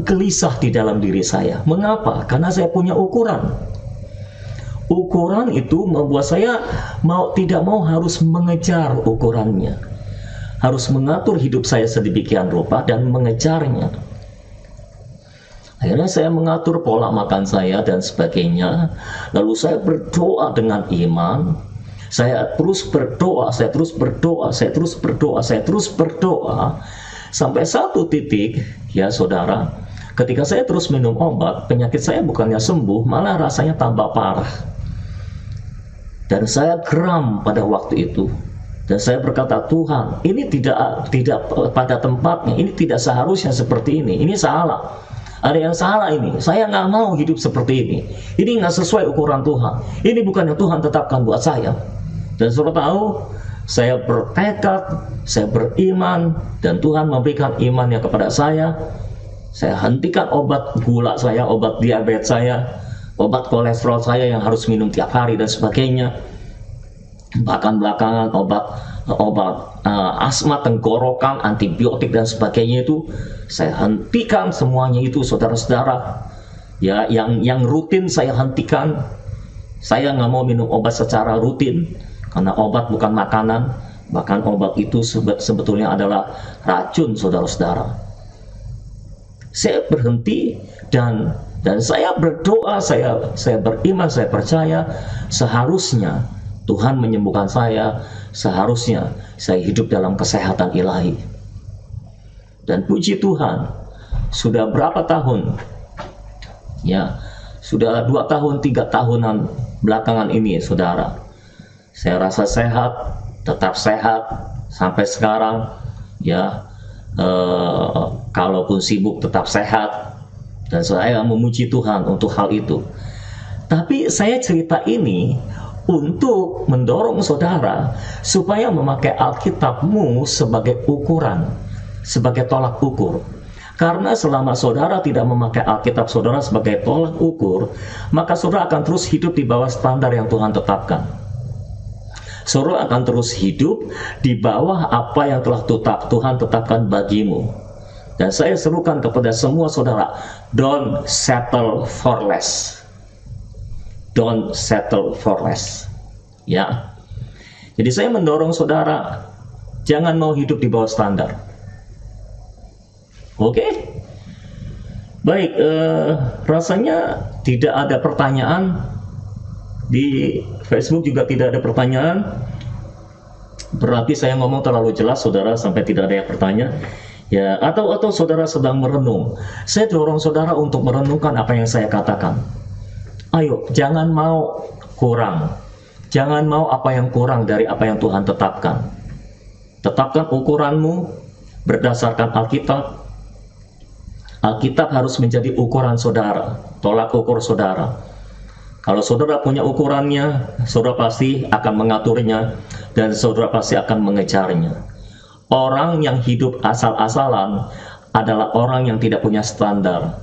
gelisah di dalam diri saya. Mengapa? Karena saya punya ukuran. Ukuran itu membuat saya tidak mau harus mengejar ukurannya, harus mengatur hidup saya sedemikian rupa dan mengejarnya. Akhirnya saya mengatur pola makan saya dan sebagainya. Lalu saya berdoa dengan iman. Saya terus berdoa. Sampai satu titik, ya saudara, ketika saya terus minum obat, penyakit saya bukannya sembuh, malah rasanya tambah parah. Dan saya geram pada waktu itu. Dan saya berkata, Tuhan, ini tidak pada tempatnya. Ini tidak seharusnya seperti ini. Ini salah. Ada yang salah ini. Saya nggak mau hidup seperti ini. Ini nggak sesuai ukuran Tuhan. Ini bukan yang Tuhan tetapkan buat saya. Dan saudara tahu, saya bertekad, saya beriman, dan Tuhan memberikan imannya kepada saya. Saya hentikan obat gula saya, obat diabetes saya, obat kolesterol saya yang harus minum tiap hari dan sebagainya. Bahkan belakangan obat asma tenggorokan, antibiotik dan sebagainya itu saya hentikan semuanya itu, saudara-saudara. Ya, yang rutin saya hentikan. Saya nggak mau minum obat secara rutin karena obat bukan makanan. Bahkan obat itu sebetulnya adalah racun, saudara-saudara. Saya berhenti dan saya berdoa, saya beriman, saya percaya seharusnya Tuhan menyembuhkan saya, seharusnya saya hidup dalam kesehatan ilahi. Dan puji Tuhan, sudah berapa tahun? Ya, sudah 2 tahun, 3 tahunan belakangan ini, saudara. Saya rasa sehat, tetap sehat sampai sekarang. Ya, kalaupun sibuk tetap sehat. Dan saya memuji Tuhan untuk hal itu. Tapi saya cerita ini untuk mendorong saudara supaya memakai Alkitabmu sebagai ukuran, sebagai tolak ukur. Karena selama saudara tidak memakai Alkitab saudara sebagai tolak ukur, maka saudara akan terus hidup di bawah standar yang Tuhan tetapkan. Saudara akan terus hidup di bawah apa yang telah Tuhan tetapkan bagimu. Dan saya serukan kepada semua saudara, don't settle for less. Don't settle for less. Ya. Jadi saya mendorong saudara, jangan mau hidup di bawah standar. Oke? Baik, rasanya tidak ada pertanyaan. Di Facebook juga tidak ada pertanyaan. Berarti saya ngomong terlalu jelas, saudara, sampai tidak ada yang bertanya. Ya, atau saudara sedang merenung. Saya dorong saudara untuk merenungkan apa yang saya katakan. Ayo, jangan mau kurang. Jangan mau apa yang kurang dari apa yang Tuhan tetapkan. Tetapkan ukuranmu berdasarkan Alkitab. Alkitab harus menjadi ukuran saudara, tolak ukur saudara. Kalau saudara punya ukurannya, saudara pasti akan mengaturnya dan saudara pasti akan mengejarnya. Orang yang hidup asal-asalan adalah orang yang tidak punya standar.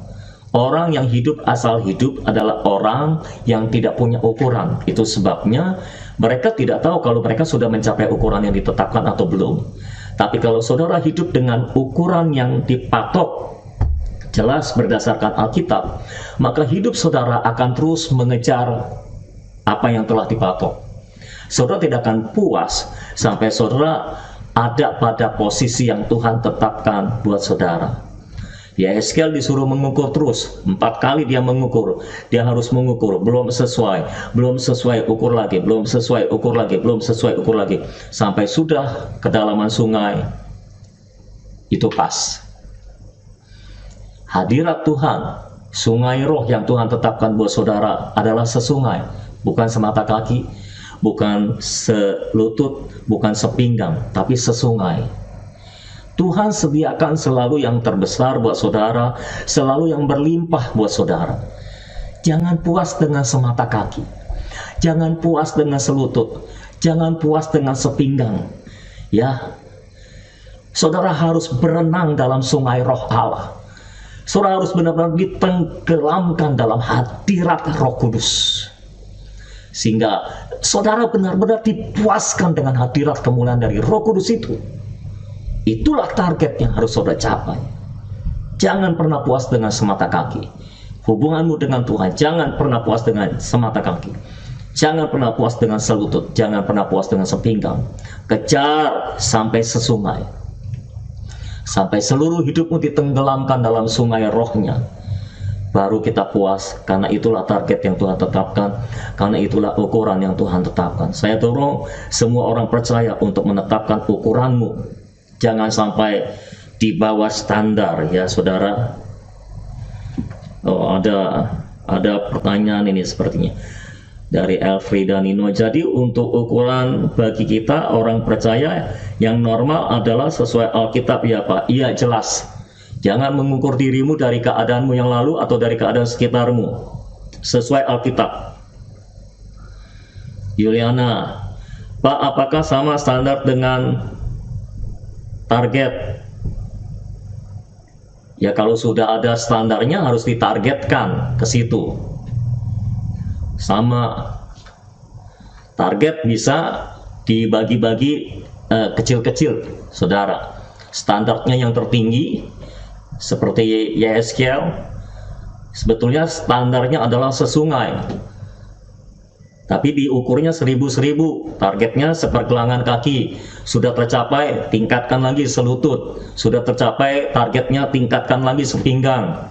Orang yang hidup asal hidup adalah orang yang tidak punya ukuran. Itu sebabnya mereka tidak tahu kalau mereka sudah mencapai ukuran yang ditetapkan atau belum. Tapi kalau saudara hidup dengan ukuran yang dipatok, jelas berdasarkan Alkitab, maka hidup saudara akan terus mengejar apa yang telah dipatok. Saudara tidak akan puas sampai saudara ada pada posisi yang Tuhan tetapkan buat saudara. Yehezkiel disuruh mengukur terus, 4 kali dia mengukur. Dia harus mengukur, belum sesuai, ukur lagi, belum sesuai, ukur lagi, belum sesuai, ukur lagi. Sampai sudah kedalaman sungai, itu pas. Hadirat Tuhan, sungai roh yang Tuhan tetapkan buat saudara adalah sesungai, bukan semata kaki, bukan selutut, bukan sepinggang, tapi sesungai. Tuhan sediakan selalu yang terbesar buat saudara, selalu yang berlimpah buat saudara. Jangan puas dengan semata kaki, jangan puas dengan selutut, jangan puas dengan sepinggang. Ya, saudara harus berenang dalam sungai roh Allah. Saudara harus benar-benar ditenggelamkan dalam hadirat Roh Kudus, sehingga saudara benar-benar dipuaskan dengan hadirat kemuliaan dari Roh Kudus itu. Itulah target yang harus saudara capai. Jangan pernah puas dengan semata kaki. Hubunganmu dengan Tuhan, jangan pernah puas dengan semata kaki. Jangan pernah puas dengan selutut, jangan pernah puas dengan sepinggang. Kejar sampai sesungai. Sampai seluruh hidupmu ditenggelamkan dalam sungai rohnya. Baru kita puas, karena itulah target yang Tuhan tetapkan, karena itulah ukuran yang Tuhan tetapkan. Saya dorong semua orang percaya untuk menetapkan ukuranmu. Jangan sampai di bawah standar, ya saudara. Oh, ada pertanyaan ini sepertinya dari Elfrida Nino. Jadi untuk ukuran bagi kita orang percaya yang normal adalah sesuai Alkitab, ya Pak? Iya, jelas. Jangan mengukur dirimu dari keadaanmu yang lalu atau dari keadaan sekitarmu. Sesuai Alkitab. Yuliana, Pak, apakah sama standar dengan target? Ya, kalau sudah ada standarnya harus ditargetkan ke situ. Sama. Target bisa dibagi-bagi kecil-kecil, saudara. Standarnya yang tertinggi seperti Yehezkiel, sebetulnya standarnya adalah sesungai, tapi diukurnya 1000, targetnya sepergelangan kaki. Sudah tercapai, tingkatkan lagi selutut. Sudah tercapai, targetnya tingkatkan lagi sepinggang.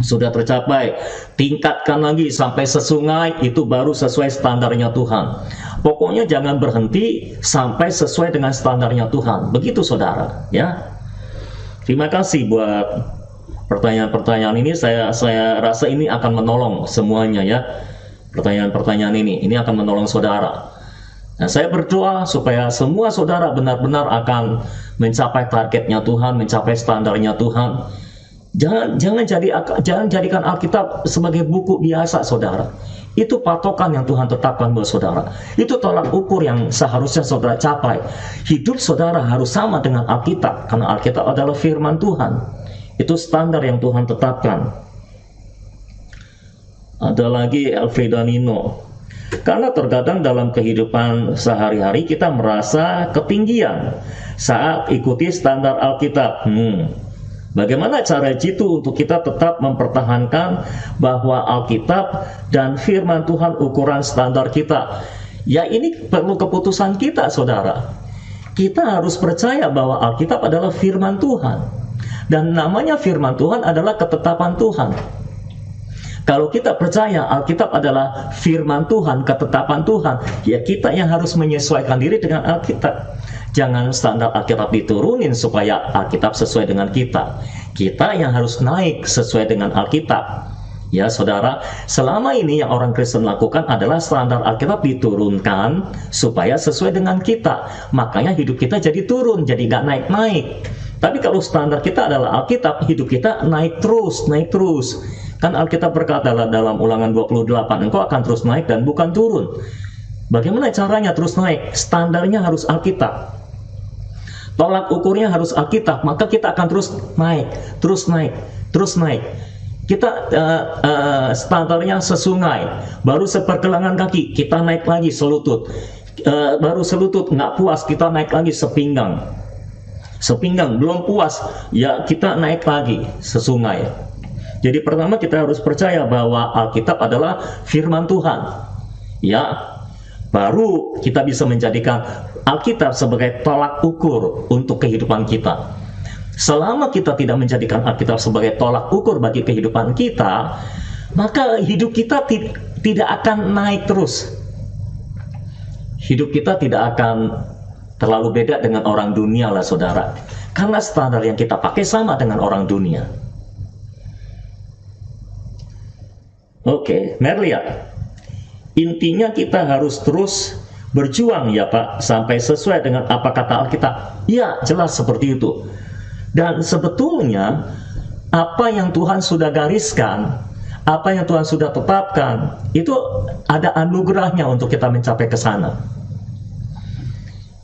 Sudah tercapai, tingkatkan lagi sampai sesungai. Itu baru sesuai standarnya Tuhan. Pokoknya jangan berhenti sampai sesuai dengan standarnya Tuhan. Begitu saudara, ya. Terima kasih buat pertanyaan-pertanyaan ini. Saya rasa ini akan menolong semuanya, ya. Pertanyaan-pertanyaan ini akan menolong saudara. Nah, saya berdoa supaya semua saudara benar-benar akan mencapai targetnya Tuhan, mencapai standarnya Tuhan. Jangan jadikan Alkitab sebagai buku biasa, saudara. Itu patokan yang Tuhan tetapkan buat saudara. Itu tolak ukur yang seharusnya saudara capai. Hidup saudara harus sama dengan Alkitab, karena Alkitab adalah firman Tuhan. Itu standar yang Tuhan tetapkan. Ada lagi Elfrida Nino. Karena terkadang dalam kehidupan sehari-hari kita merasa ketinggian saat ikuti standar Alkitab. Bagaimana cara jitu untuk kita tetap mempertahankan bahwa Alkitab dan firman Tuhan ukuran standar kita? Ya, ini perlu keputusan kita, saudara. Kita harus percaya bahwa Alkitab adalah firman Tuhan. Dan namanya firman Tuhan adalah ketetapan Tuhan. Kalau kita percaya Alkitab adalah firman Tuhan, ketetapan Tuhan, ya kita yang harus menyesuaikan diri dengan Alkitab. Jangan standar Alkitab diturunin supaya Alkitab sesuai dengan kita. Kita yang harus naik sesuai dengan Alkitab. Ya saudara, selama ini yang orang Kristen lakukan adalah standar Alkitab diturunkan supaya sesuai dengan kita. Makanya hidup kita jadi turun, jadi nggak naik-naik. Tapi kalau standar kita adalah Alkitab, hidup kita naik terus, naik terus. Kan Alkitab berkata dalam Ulangan 28, engkau akan terus naik dan bukan turun. Bagaimana caranya terus naik? Standarnya harus Alkitab. Tolak ukurnya harus Alkitab, maka kita akan terus naik, terus naik, terus naik. Kita standarnya sesungai, baru sepergelangan kaki, kita naik lagi selutut. Baru selutut, nggak puas, kita naik lagi sepinggang. Sepinggang, belum puas, ya kita naik lagi sesungai. Jadi pertama kita harus percaya bahwa Alkitab adalah firman Tuhan. Ya, baru kita bisa menjadikan Alkitab sebagai tolak ukur untuk kehidupan kita. Selama kita tidak menjadikan Alkitab sebagai tolak ukur bagi kehidupan kita, maka hidup kita tidak akan naik terus. Hidup kita tidak akan terlalu beda dengan orang dunia lah, saudara. Karena standar yang kita pakai sama dengan orang dunia. Oke, mari lihat. Intinya kita harus terus berjuang ya Pak, sampai sesuai dengan apa kata Alkitab. Ya, jelas seperti itu. Dan sebetulnya apa yang Tuhan sudah gariskan, apa yang Tuhan sudah tetapkan, itu ada anugerahnya untuk kita mencapai ke sana.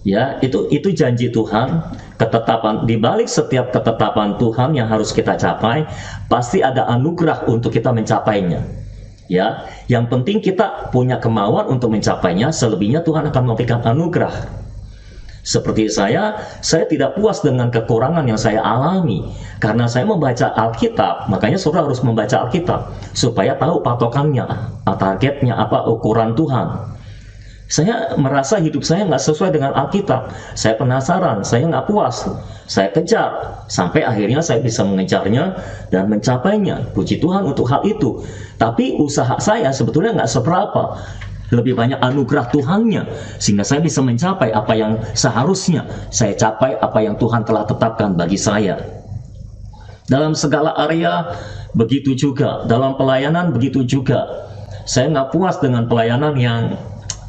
Ya, itu janji Tuhan, ketetapan. Di balik setiap ketetapan Tuhan yang harus kita capai, pasti ada anugerah untuk kita mencapainya. Ya, yang penting kita punya kemauan untuk mencapainya, selebihnya Tuhan akan memberikan anugerah. Seperti saya tidak puas dengan kekurangan yang saya alami. Karena saya membaca Alkitab, makanya saudara harus membaca Alkitab supaya tahu patokannya, targetnya apa, ukuran Tuhan. Saya merasa hidup saya nggak sesuai dengan Alkitab. Saya penasaran, saya nggak puas. Saya kejar, sampai akhirnya saya bisa mengejarnya dan mencapainya. Puji Tuhan untuk hal itu. Tapi usaha saya sebetulnya nggak seberapa. Lebih banyak anugerah Tuhannya, sehingga saya bisa mencapai apa yang seharusnya saya capai, apa yang Tuhan telah tetapkan bagi saya. Dalam segala area begitu juga, dalam pelayanan begitu juga. Saya nggak puas dengan pelayanan yang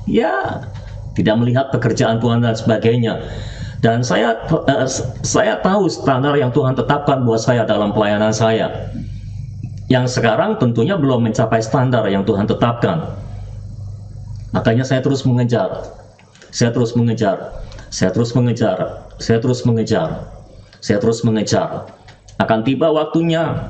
ya tidak melihat pekerjaan Tuhan dan sebagainya. Dan saya tahu standar yang Tuhan tetapkan buat saya dalam pelayanan saya, yang sekarang tentunya belum mencapai standar yang Tuhan tetapkan. Makanya saya terus mengejar, saya terus mengejar, saya terus mengejar, saya terus mengejar, saya terus mengejar. Akan tiba waktunya,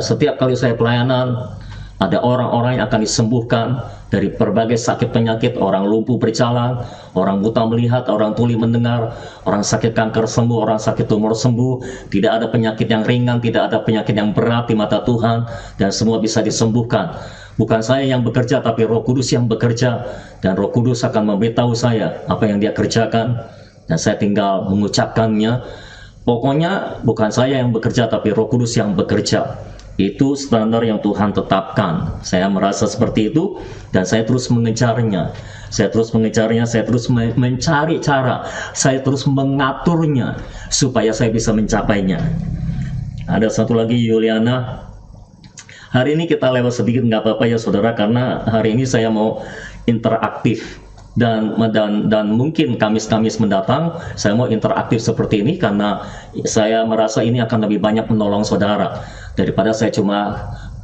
setiap kali saya pelayanan, ada orang-orang yang akan disembuhkan dari berbagai sakit penyakit. Orang lumpuh berjalan, orang buta melihat, orang tuli mendengar, orang sakit kanker sembuh, orang sakit tumor sembuh. Tidak ada penyakit yang ringan, tidak ada penyakit yang berat di mata Tuhan, dan semua bisa disembuhkan. Bukan saya yang bekerja, tapi Roh Kudus yang bekerja, dan Roh Kudus akan memberitahu saya apa yang Dia kerjakan, dan saya tinggal mengucapkannya. Pokoknya bukan saya yang bekerja, tapi Roh Kudus yang bekerja. Itu standar yang Tuhan tetapkan. Saya merasa seperti itu, dan saya terus mengejarnya. Saya terus mengejarnya, saya terus mencari cara, saya terus mengaturnya supaya saya bisa mencapainya. Ada satu lagi, Yuliana. Hari ini kita lewat sedikit, nggak apa-apa ya saudara, karena hari ini saya mau interaktif. Dan mungkin Kamis-Kamis mendatang saya mau interaktif seperti ini, karena saya merasa ini akan lebih banyak menolong saudara daripada saya cuma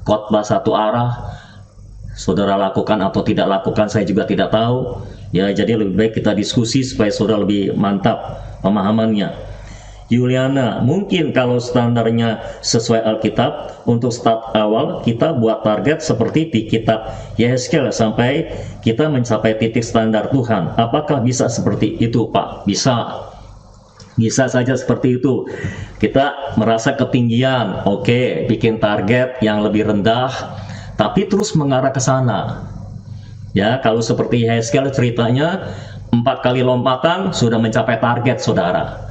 khotbah satu arah. Saudara lakukan atau tidak lakukan saya juga tidak tahu ya, jadi lebih baik kita diskusi supaya saudara lebih mantap pemahamannya. Yuliana, mungkin kalau standarnya sesuai Alkitab, untuk start awal kita buat target seperti di kitab Yehezkiel sampai kita mencapai titik standar Tuhan. Apakah bisa seperti itu, Pak? Bisa. Bisa saja seperti itu. Kita merasa ketinggian, oke, bikin target yang lebih rendah, tapi terus mengarah ke sana. Ya, kalau seperti Heskel ceritanya, 4 kali lompatan sudah mencapai target, saudara.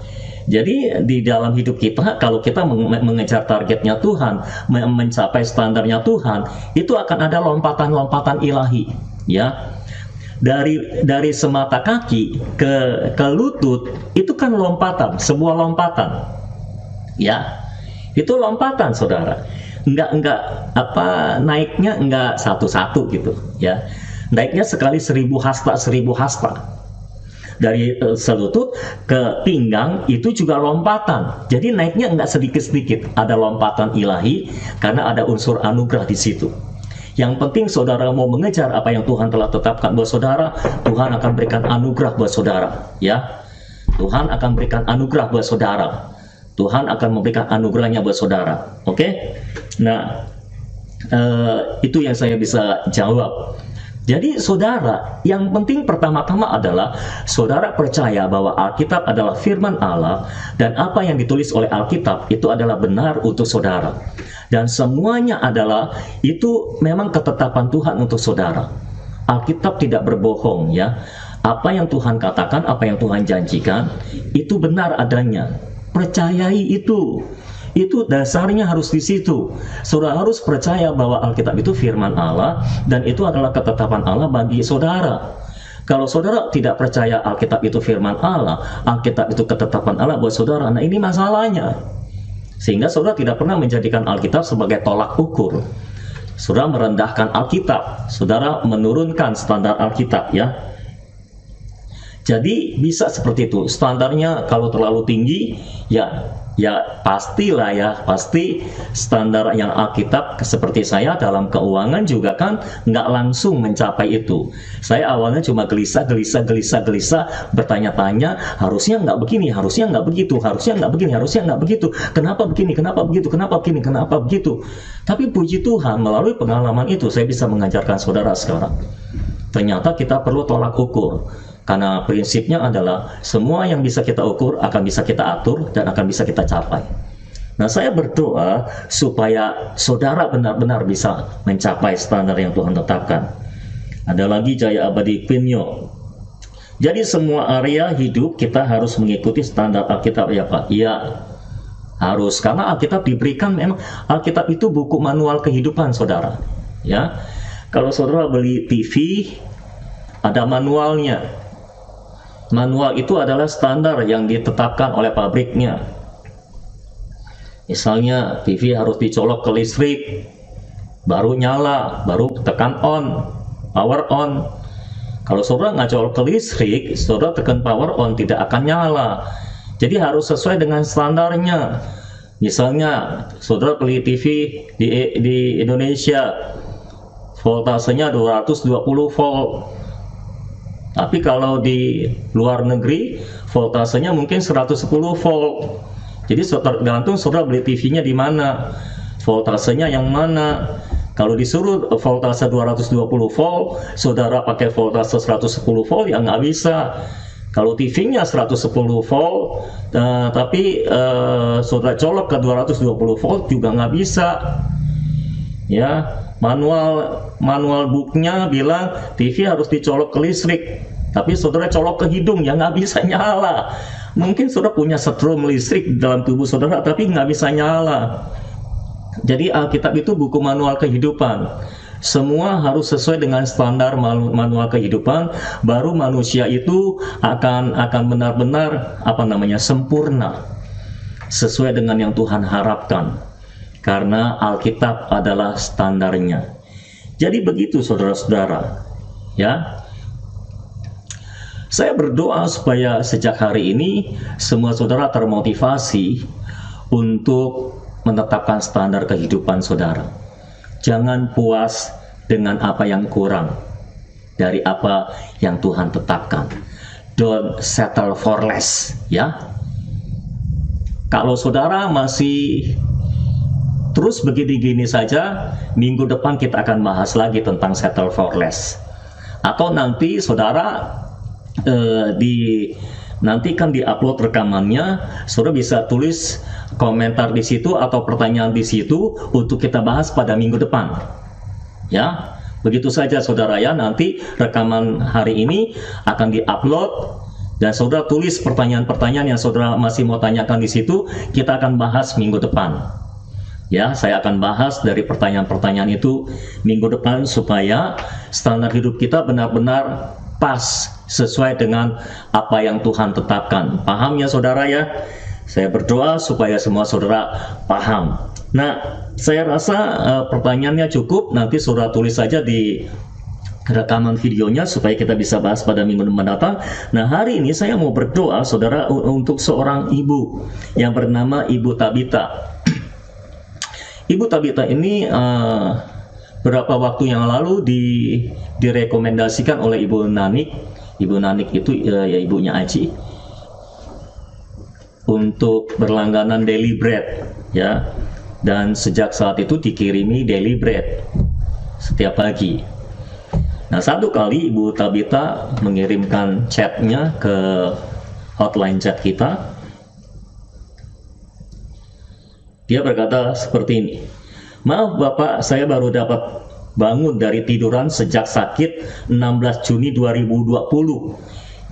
Jadi di dalam hidup kita, kalau kita mengejar targetnya Tuhan, mencapai standarnya Tuhan, itu akan ada lompatan-lompatan ilahi, ya. Dari semata kaki ke lutut itu kan lompatan, sebuah lompatan, ya. Itu lompatan, saudara. Enggak naiknya enggak satu-satu gitu, ya. Naiknya sekali 1000 hasta. Dari selutut ke pinggang itu juga lompatan. Jadi naiknya enggak sedikit-sedikit, ada lompatan ilahi karena ada unsur anugerah di situ. Yang penting saudara mau mengejar apa yang Tuhan telah tetapkan buat saudara, Tuhan akan berikan anugerah buat saudara, ya. Tuhan akan berikan anugerah buat saudara. Tuhan akan memberikan anugerahnya buat saudara. Oke? Nah, itu yang saya bisa jawab. Jadi saudara, yang penting pertama-tama adalah saudara percaya bahwa Alkitab adalah firman Allah dan apa yang ditulis oleh Alkitab itu adalah benar untuk saudara. Dan semuanya adalah itu memang ketetapan Tuhan untuk saudara. Alkitab tidak berbohong, ya. Apa yang Tuhan katakan, apa yang Tuhan janjikan, itu benar adanya. Percayai itu. Itu dasarnya harus di situ. Saudara harus percaya bahwa Alkitab itu firman Allah dan itu adalah ketetapan Allah bagi saudara. Kalau saudara tidak percaya Alkitab itu firman Allah, Alkitab itu ketetapan Allah buat saudara, nah ini masalahnya. Sehingga saudara tidak pernah menjadikan Alkitab sebagai tolak ukur. Saudara merendahkan Alkitab, saudara menurunkan standar Alkitab, ya. Jadi bisa seperti itu. Standarnya kalau terlalu tinggi, ya pastilah, ya pasti standar yang Alkitab seperti saya dalam keuangan juga kan nggak langsung mencapai itu. Saya awalnya cuma gelisah, bertanya-tanya, harusnya nggak begini, harusnya nggak begitu, harusnya nggak begini, harusnya nggak begitu. Kenapa begini, kenapa begitu, kenapa begini, kenapa begitu. Tapi puji Tuhan, melalui pengalaman itu saya bisa mengajarkan saudara sekarang. Ternyata kita perlu tolak ukur. Karena prinsipnya adalah semua yang bisa kita ukur akan bisa kita atur dan akan bisa kita capai. Nah, saya berdoa supaya saudara benar-benar bisa mencapai standar yang Tuhan tetapkan. Ada lagi Jaya Abadi Pinyo. Jadi semua area hidup kita harus mengikuti standar Alkitab, ya Pak? Iya, harus. Karena Alkitab diberikan, memang Alkitab itu buku manual kehidupan saudara. Ya, kalau saudara beli TV, ada manualnya. Manual itu adalah standar yang ditetapkan oleh pabriknya. Misalnya TV harus dicolok ke listrik, baru nyala, baru tekan on, power on. Kalau saudara nggak colok ke listrik, saudara tekan power on, tidak akan nyala. Jadi harus sesuai dengan standarnya. Misalnya saudara beli TV di Indonesia, voltasenya 220 volt. Tapi kalau di luar negeri voltasenya mungkin 110 volt. Jadi tergantung saudara beli TV-nya di mana, voltasenya yang mana. Kalau disuruh voltase 220 volt, saudara pakai voltase 110 volt, ya nggak bisa. Kalau TV-nya 110 volt, tapi saudara colok ke 220 volt juga nggak bisa. Ya, manual booknya bilang TV harus dicolok ke listrik, tapi saudara colok ke hidung, ya nggak bisa nyala. Mungkin saudara punya setrum listrik dalam tubuh saudara, tapi nggak bisa nyala. Jadi Alkitab itu buku manual kehidupan. Semua harus sesuai dengan standar manual kehidupan, baru manusia itu akan benar-benar sempurna sesuai dengan yang Tuhan harapkan. Karena Alkitab adalah standarnya. Jadi begitu saudara-saudara, ya. Saya berdoa supaya sejak hari ini semua saudara termotivasi untuk menetapkan standar kehidupan saudara. Jangan puas dengan apa yang kurang dari apa yang Tuhan tetapkan. Don't settle for less, ya. Kalau saudara masih terus begini-gini saja, minggu depan kita akan bahas lagi tentang settle for less. Atau nanti saudara di nanti kan diupload rekamannya, saudara bisa tulis komentar di situ atau pertanyaan di situ untuk kita bahas pada minggu depan. Ya, begitu saja saudara ya, nanti rekaman hari ini akan diupload dan saudara tulis pertanyaan-pertanyaan yang saudara masih mau tanyakan di situ, kita akan bahas minggu depan. Ya, saya akan bahas dari pertanyaan-pertanyaan itu minggu depan supaya standar hidup kita benar-benar pas sesuai dengan apa yang Tuhan tetapkan. Paham ya saudara ya? Saya berdoa supaya semua saudara paham. Nah, saya rasa pertanyaannya cukup. Nanti saudara tulis saja di rekaman videonya supaya kita bisa bahas pada minggu mendatang. Nah, hari ini saya mau berdoa saudara untuk seorang ibu yang bernama Ibu Tabita. Ibu Tabita ini beberapa waktu yang lalu direkomendasikan oleh Ibu Nanik. Ibu Nanik itu ya ibunya Aci, untuk berlangganan daily bread ya, dan sejak saat itu dikirimi daily bread setiap pagi. Nah, satu kali Ibu Tabita mengirimkan chatnya ke hotline chat kita. Dia berkata seperti ini, "Maaf Bapak, saya baru dapat bangun dari tiduran sejak sakit 16 Juni 2020.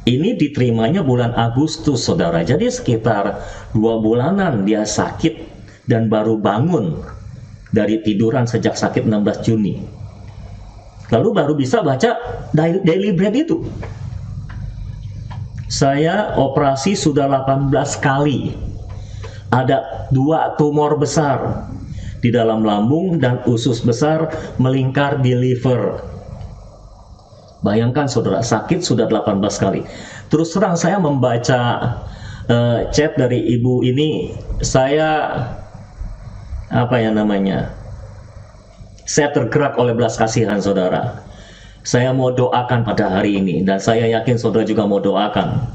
Ini diterimanya bulan Agustus, saudara. Jadi sekitar 2 bulanan dia sakit dan baru bangun dari tiduran sejak sakit 16 Juni. Lalu baru bisa baca daily bread itu. Saya operasi sudah 18 kali. Ada 2 tumor besar di dalam lambung dan usus besar melingkar di liver." Bayangkan saudara, sakit sudah 18 kali. Terus terang saya membaca chat dari ibu ini, saya saya tergerak oleh belas kasihan saudara. Saya mau doakan pada hari ini dan saya yakin saudara juga mau doakan.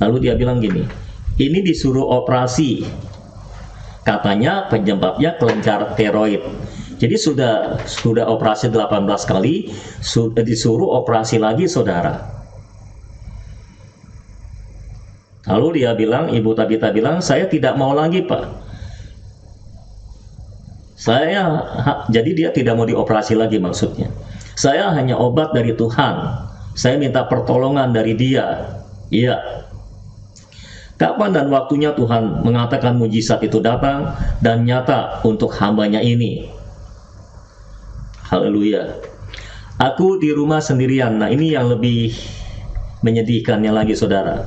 Lalu dia bilang gini, ini disuruh operasi. Katanya penyebabnya kelenjar tiroid. Jadi sudah operasi 18 kali, sudah disuruh operasi lagi saudara. Lalu dia bilang, Ibu Tabita bilang, "Saya tidak mau lagi Pak. Jadi dia tidak mau dioperasi lagi maksudnya. Saya hanya obat dari Tuhan. Saya minta pertolongan dari Dia." Iya. Kapan dan waktunya Tuhan mengatakan mujizat itu datang dan nyata untuk hambanya ini. Haleluya. "Aku di rumah sendirian." Nah, ini yang lebih menyedihkannya lagi saudara.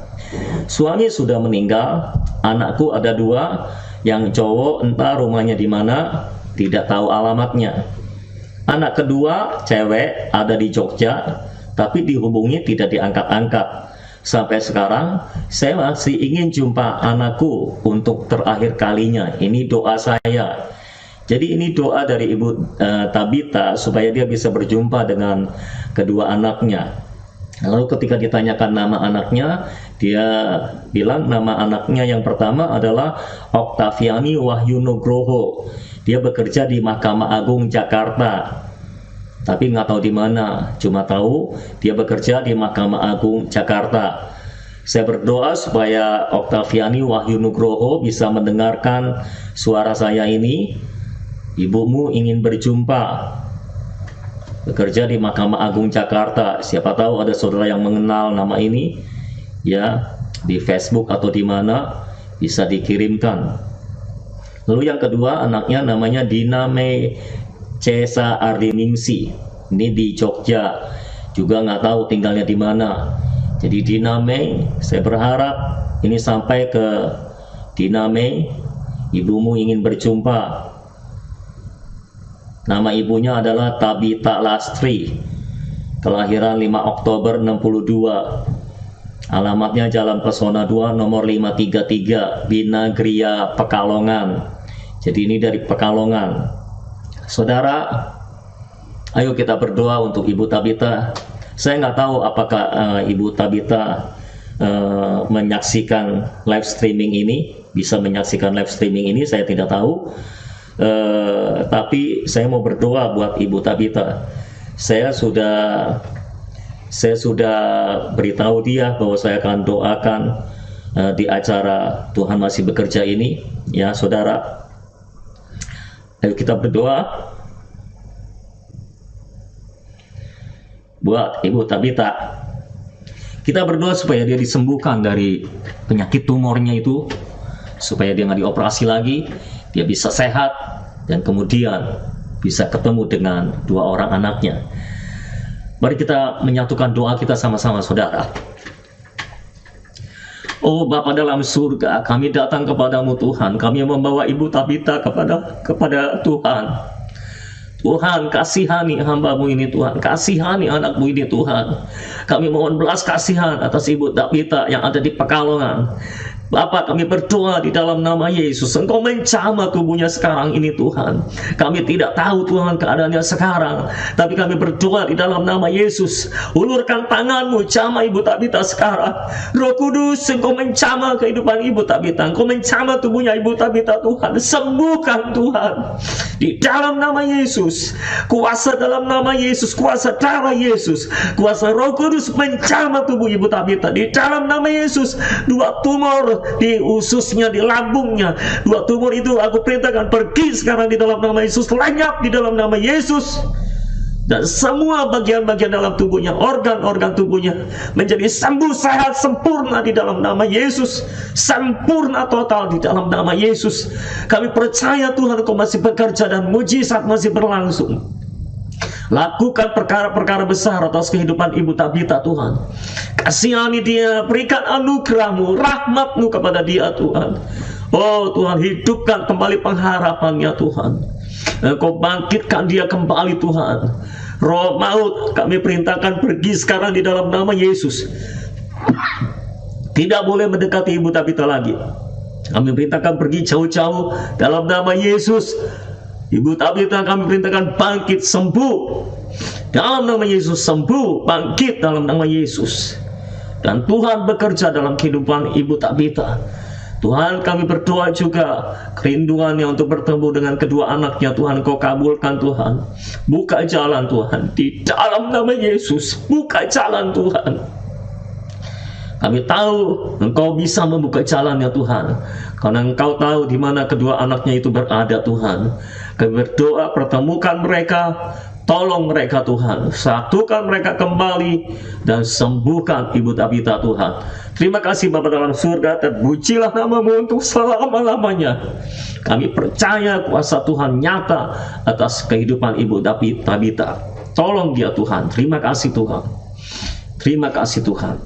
Suami sudah meninggal, anakku ada 2, yang cowok entah rumahnya di mana, tidak tahu alamatnya. Anak kedua cewek ada di Jogja, tapi dihubungi tidak diangkat-angkat. Sampai sekarang saya masih ingin jumpa anakku untuk terakhir kalinya. Ini doa saya. Jadi ini doa dari Ibu Tabita supaya dia bisa berjumpa dengan kedua anaknya. Lalu ketika ditanyakan nama anaknya, dia bilang nama anaknya yang pertama adalah Oktaviani Wahyu Nugroho. Dia bekerja di Mahkamah Agung Jakarta. Tapi nggak tahu di mana, cuma tahu dia bekerja di Mahkamah Agung Jakarta. Saya berdoa supaya Oktaviani Wahyu Nugroho bisa mendengarkan suara saya ini. Ibumu ingin berjumpa, bekerja di Mahkamah Agung Jakarta. Siapa tahu ada saudara yang mengenal nama ini, ya di Facebook atau di mana bisa dikirimkan. Lalu yang kedua anaknya namanya Dina Mei Cesa Ardiningsi, ini di Jogja, juga nggak tahu tinggalnya di mana. Jadi Dina Mei, saya berharap ini sampai ke Dina Mei, ibumu ingin berjumpa. Nama ibunya adalah Tabita Lastri, kelahiran 5 Oktober 62. Alamatnya Jalan Pesona 2 nomor 533 Binagria Pekalongan. Jadi ini dari Pekalongan. Saudara, ayo kita berdoa untuk Ibu Tabita. Saya nggak tahu apakah Ibu Tabita menyaksikan live streaming ini, bisa menyaksikan live streaming ini, saya tidak tahu. Tapi saya mau berdoa buat Ibu Tabita. Saya sudah Saya sudah beritahu dia bahwa saya akan doakan di acara Tuhan Masih Bekerja ini, ya saudara. Ayo kita berdoa buat Ibu Tabita. Kita berdoa supaya dia disembuhkan dari penyakit tumornya itu, supaya dia nggak dioperasi lagi, dia bisa sehat, dan kemudian bisa ketemu dengan 2 orang anaknya. Mari kita menyatukan doa kita sama-sama, saudara. Oh Bapa dalam surga, kami datang kepadamu Tuhan. Kami membawa Ibu Tabita kepada Tuhan. Tuhan, kasihani hamba-Mu ini Tuhan, kasihani anak-Mu ini Tuhan. Kami mohon belas kasihan atas Ibu Tabita yang ada di Pekalongan. Bapak, kami berdoa di dalam nama Yesus, Engkau menjamah tubuhnya sekarang ini Tuhan. Kami tidak tahu Tuhan keadaannya sekarang, tapi kami berdoa di dalam nama Yesus. Ulurkan tangan-Mu, jamah Ibu Tabita sekarang. Roh Kudus, Engkau menjamah kehidupan Ibu Tabita, Engkau menjamah tubuhnya Ibu Tabita Tuhan. Sembuhkan Tuhan di dalam nama Yesus. Kuasa dalam nama Yesus, kuasa darah Yesus, kuasa Roh Kudus menjamah tubuh Ibu Tabita di dalam nama Yesus. 2 tumor di ususnya, di lambungnya, 2 tumor itu aku perintahkan pergi sekarang di dalam nama Yesus, lenyap di dalam nama Yesus. Dan semua bagian-bagian dalam tubuhnya, organ-organ tubuhnya menjadi sembuh, sehat, sempurna di dalam nama Yesus. Sempurna total di dalam nama Yesus. Kami percaya Tuhan Engkau masih bekerja dan mujizat masih berlangsung. Lakukan perkara-perkara besar atas kehidupan Ibu Tabita Tuhan. Kasihani dia, berikan anugerah-Mu, rahmat-Mu kepada dia Tuhan. Oh Tuhan, hidupkan kembali pengharapannya Tuhan. Engkau bangkitkan dia kembali Tuhan. Roh maut kami perintahkan pergi sekarang di dalam nama Yesus. Tidak boleh mendekati Ibu Tabita lagi. Kami perintahkan pergi jauh-jauh dalam nama Yesus. Ibu Tabita kami perintahkan bangkit, sembuh dalam nama Yesus, sembuh, bangkit dalam nama Yesus. Dan Tuhan bekerja dalam kehidupan Ibu Tabita. Tuhan, kami berdoa juga kerinduannya untuk bertemu dengan kedua anaknya. Tuhan, Kau kabulkan Tuhan. Buka jalan Tuhan di dalam nama Yesus. Buka jalan Tuhan. Kami tahu Engkau bisa membuka jalannya Tuhan, karena Engkau tahu di mana kedua anaknya itu berada Tuhan. Kami berdoa, pertemukan mereka, tolong mereka Tuhan, satukan mereka kembali, dan sembuhkan Ibu Tabita Tuhan. Terima kasih Bapa dalam surga, terpujilah nama-Mu untuk selama-lamanya. Kami percaya kuasa Tuhan nyata atas kehidupan Ibu Tabita. Tolong dia Tuhan. Terima kasih Tuhan. Terima kasih Tuhan.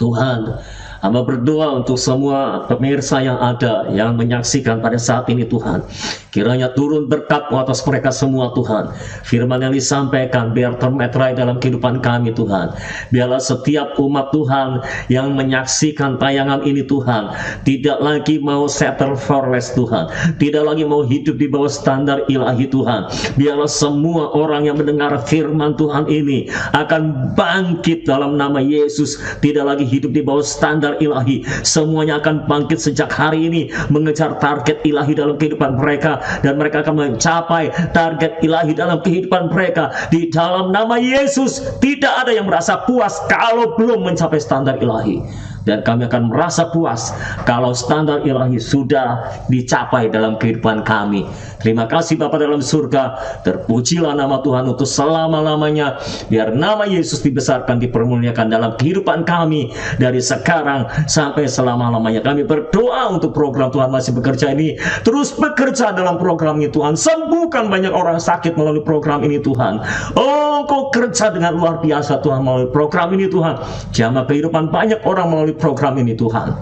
Tuhan, hamba berdoa untuk semua pemirsa yang ada, yang menyaksikan pada saat ini Tuhan. Kiranya turun berkat-Mu atas mereka semua Tuhan. Firman yang disampaikan biar termeterai dalam kehidupan kami Tuhan. Biarlah setiap umat Tuhan yang menyaksikan tayangan ini Tuhan, tidak lagi mau settle for less Tuhan, tidak lagi mau hidup di bawah standar ilahi Tuhan. Biarlah semua orang yang mendengar firman Tuhan ini akan bangkit dalam nama Yesus, tidak lagi hidup di bawah standar ilahi. Semuanya akan bangkit sejak hari ini, mengejar target ilahi dalam kehidupan mereka, dan mereka akan mencapai target ilahi dalam kehidupan mereka di dalam nama Yesus. Tidak ada yang merasa puas kalau belum mencapai standar ilahi, dan kami akan merasa puas kalau standar ilahi sudah dicapai dalam kehidupan kami. Terima kasih Bapa dalam surga, terpujilah nama Tuhan untuk selama-lamanya. Biar nama Yesus dibesarkan, dipermuliakan dalam kehidupan kami dari sekarang sampai selama-lamanya. Kami berdoa untuk program Tuhan Masih Bekerja ini, terus bekerja dalam program ini Tuhan. Sembuhkan banyak orang sakit melalui program ini Tuhan. Oh, Engkau kerja dengan luar biasa Tuhan melalui program ini Tuhan. Jamah kehidupan banyak orang melalui program ini Tuhan.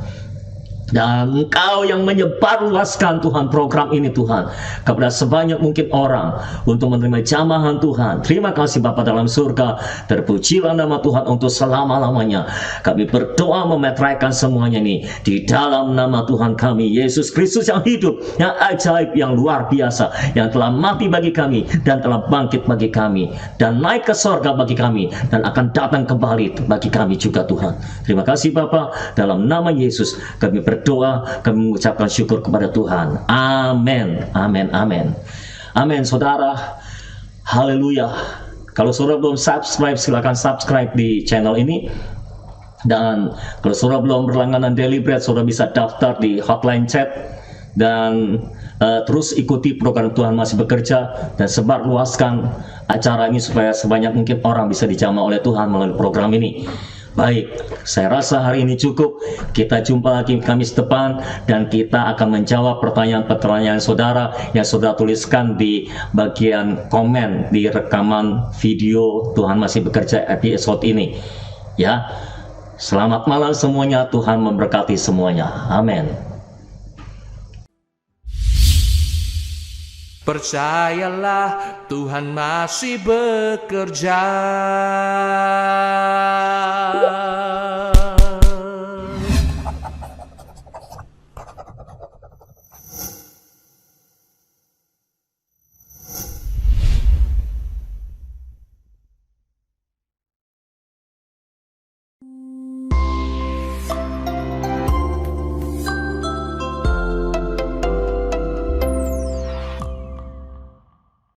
Dan Engkau yang menyebarluaskan Tuhan program ini Tuhan kepada sebanyak mungkin orang untuk menerima jamahan Tuhan. Terima kasih Bapa dalam surga, terpujilah nama Tuhan untuk selama-lamanya. Kami berdoa memeteraikan semuanya ini di dalam nama Tuhan kami Yesus Kristus yang hidup, yang ajaib, yang luar biasa, yang telah mati bagi kami dan telah bangkit bagi kami dan naik ke sorga bagi kami dan akan datang kembali bagi kami juga Tuhan. Terima kasih Bapa, dalam nama Yesus kami berdoa, kami mengucapkan syukur kepada Tuhan. Amin, amin, amin. Amin saudara. Haleluya. Kalau saudara belum subscribe, silakan subscribe di channel ini. Dan kalau saudara belum berlangganan Daily Bread, saudara bisa daftar di hotline chat. Dan terus ikuti program Tuhan Masih Bekerja, dan sebarluaskan acara ini supaya sebanyak mungkin orang bisa dijamah oleh Tuhan melalui program ini. Baik, saya rasa hari ini cukup. Kita jumpa lagi Kamis depan, dan kita akan menjawab pertanyaan-pertanyaan saudara yang saudara tuliskan di bagian komen di rekaman video Tuhan Masih Bekerja episode ini. Ya, selamat malam semuanya. Tuhan memberkati semuanya. Amin. Percayalah, Tuhan masih bekerja.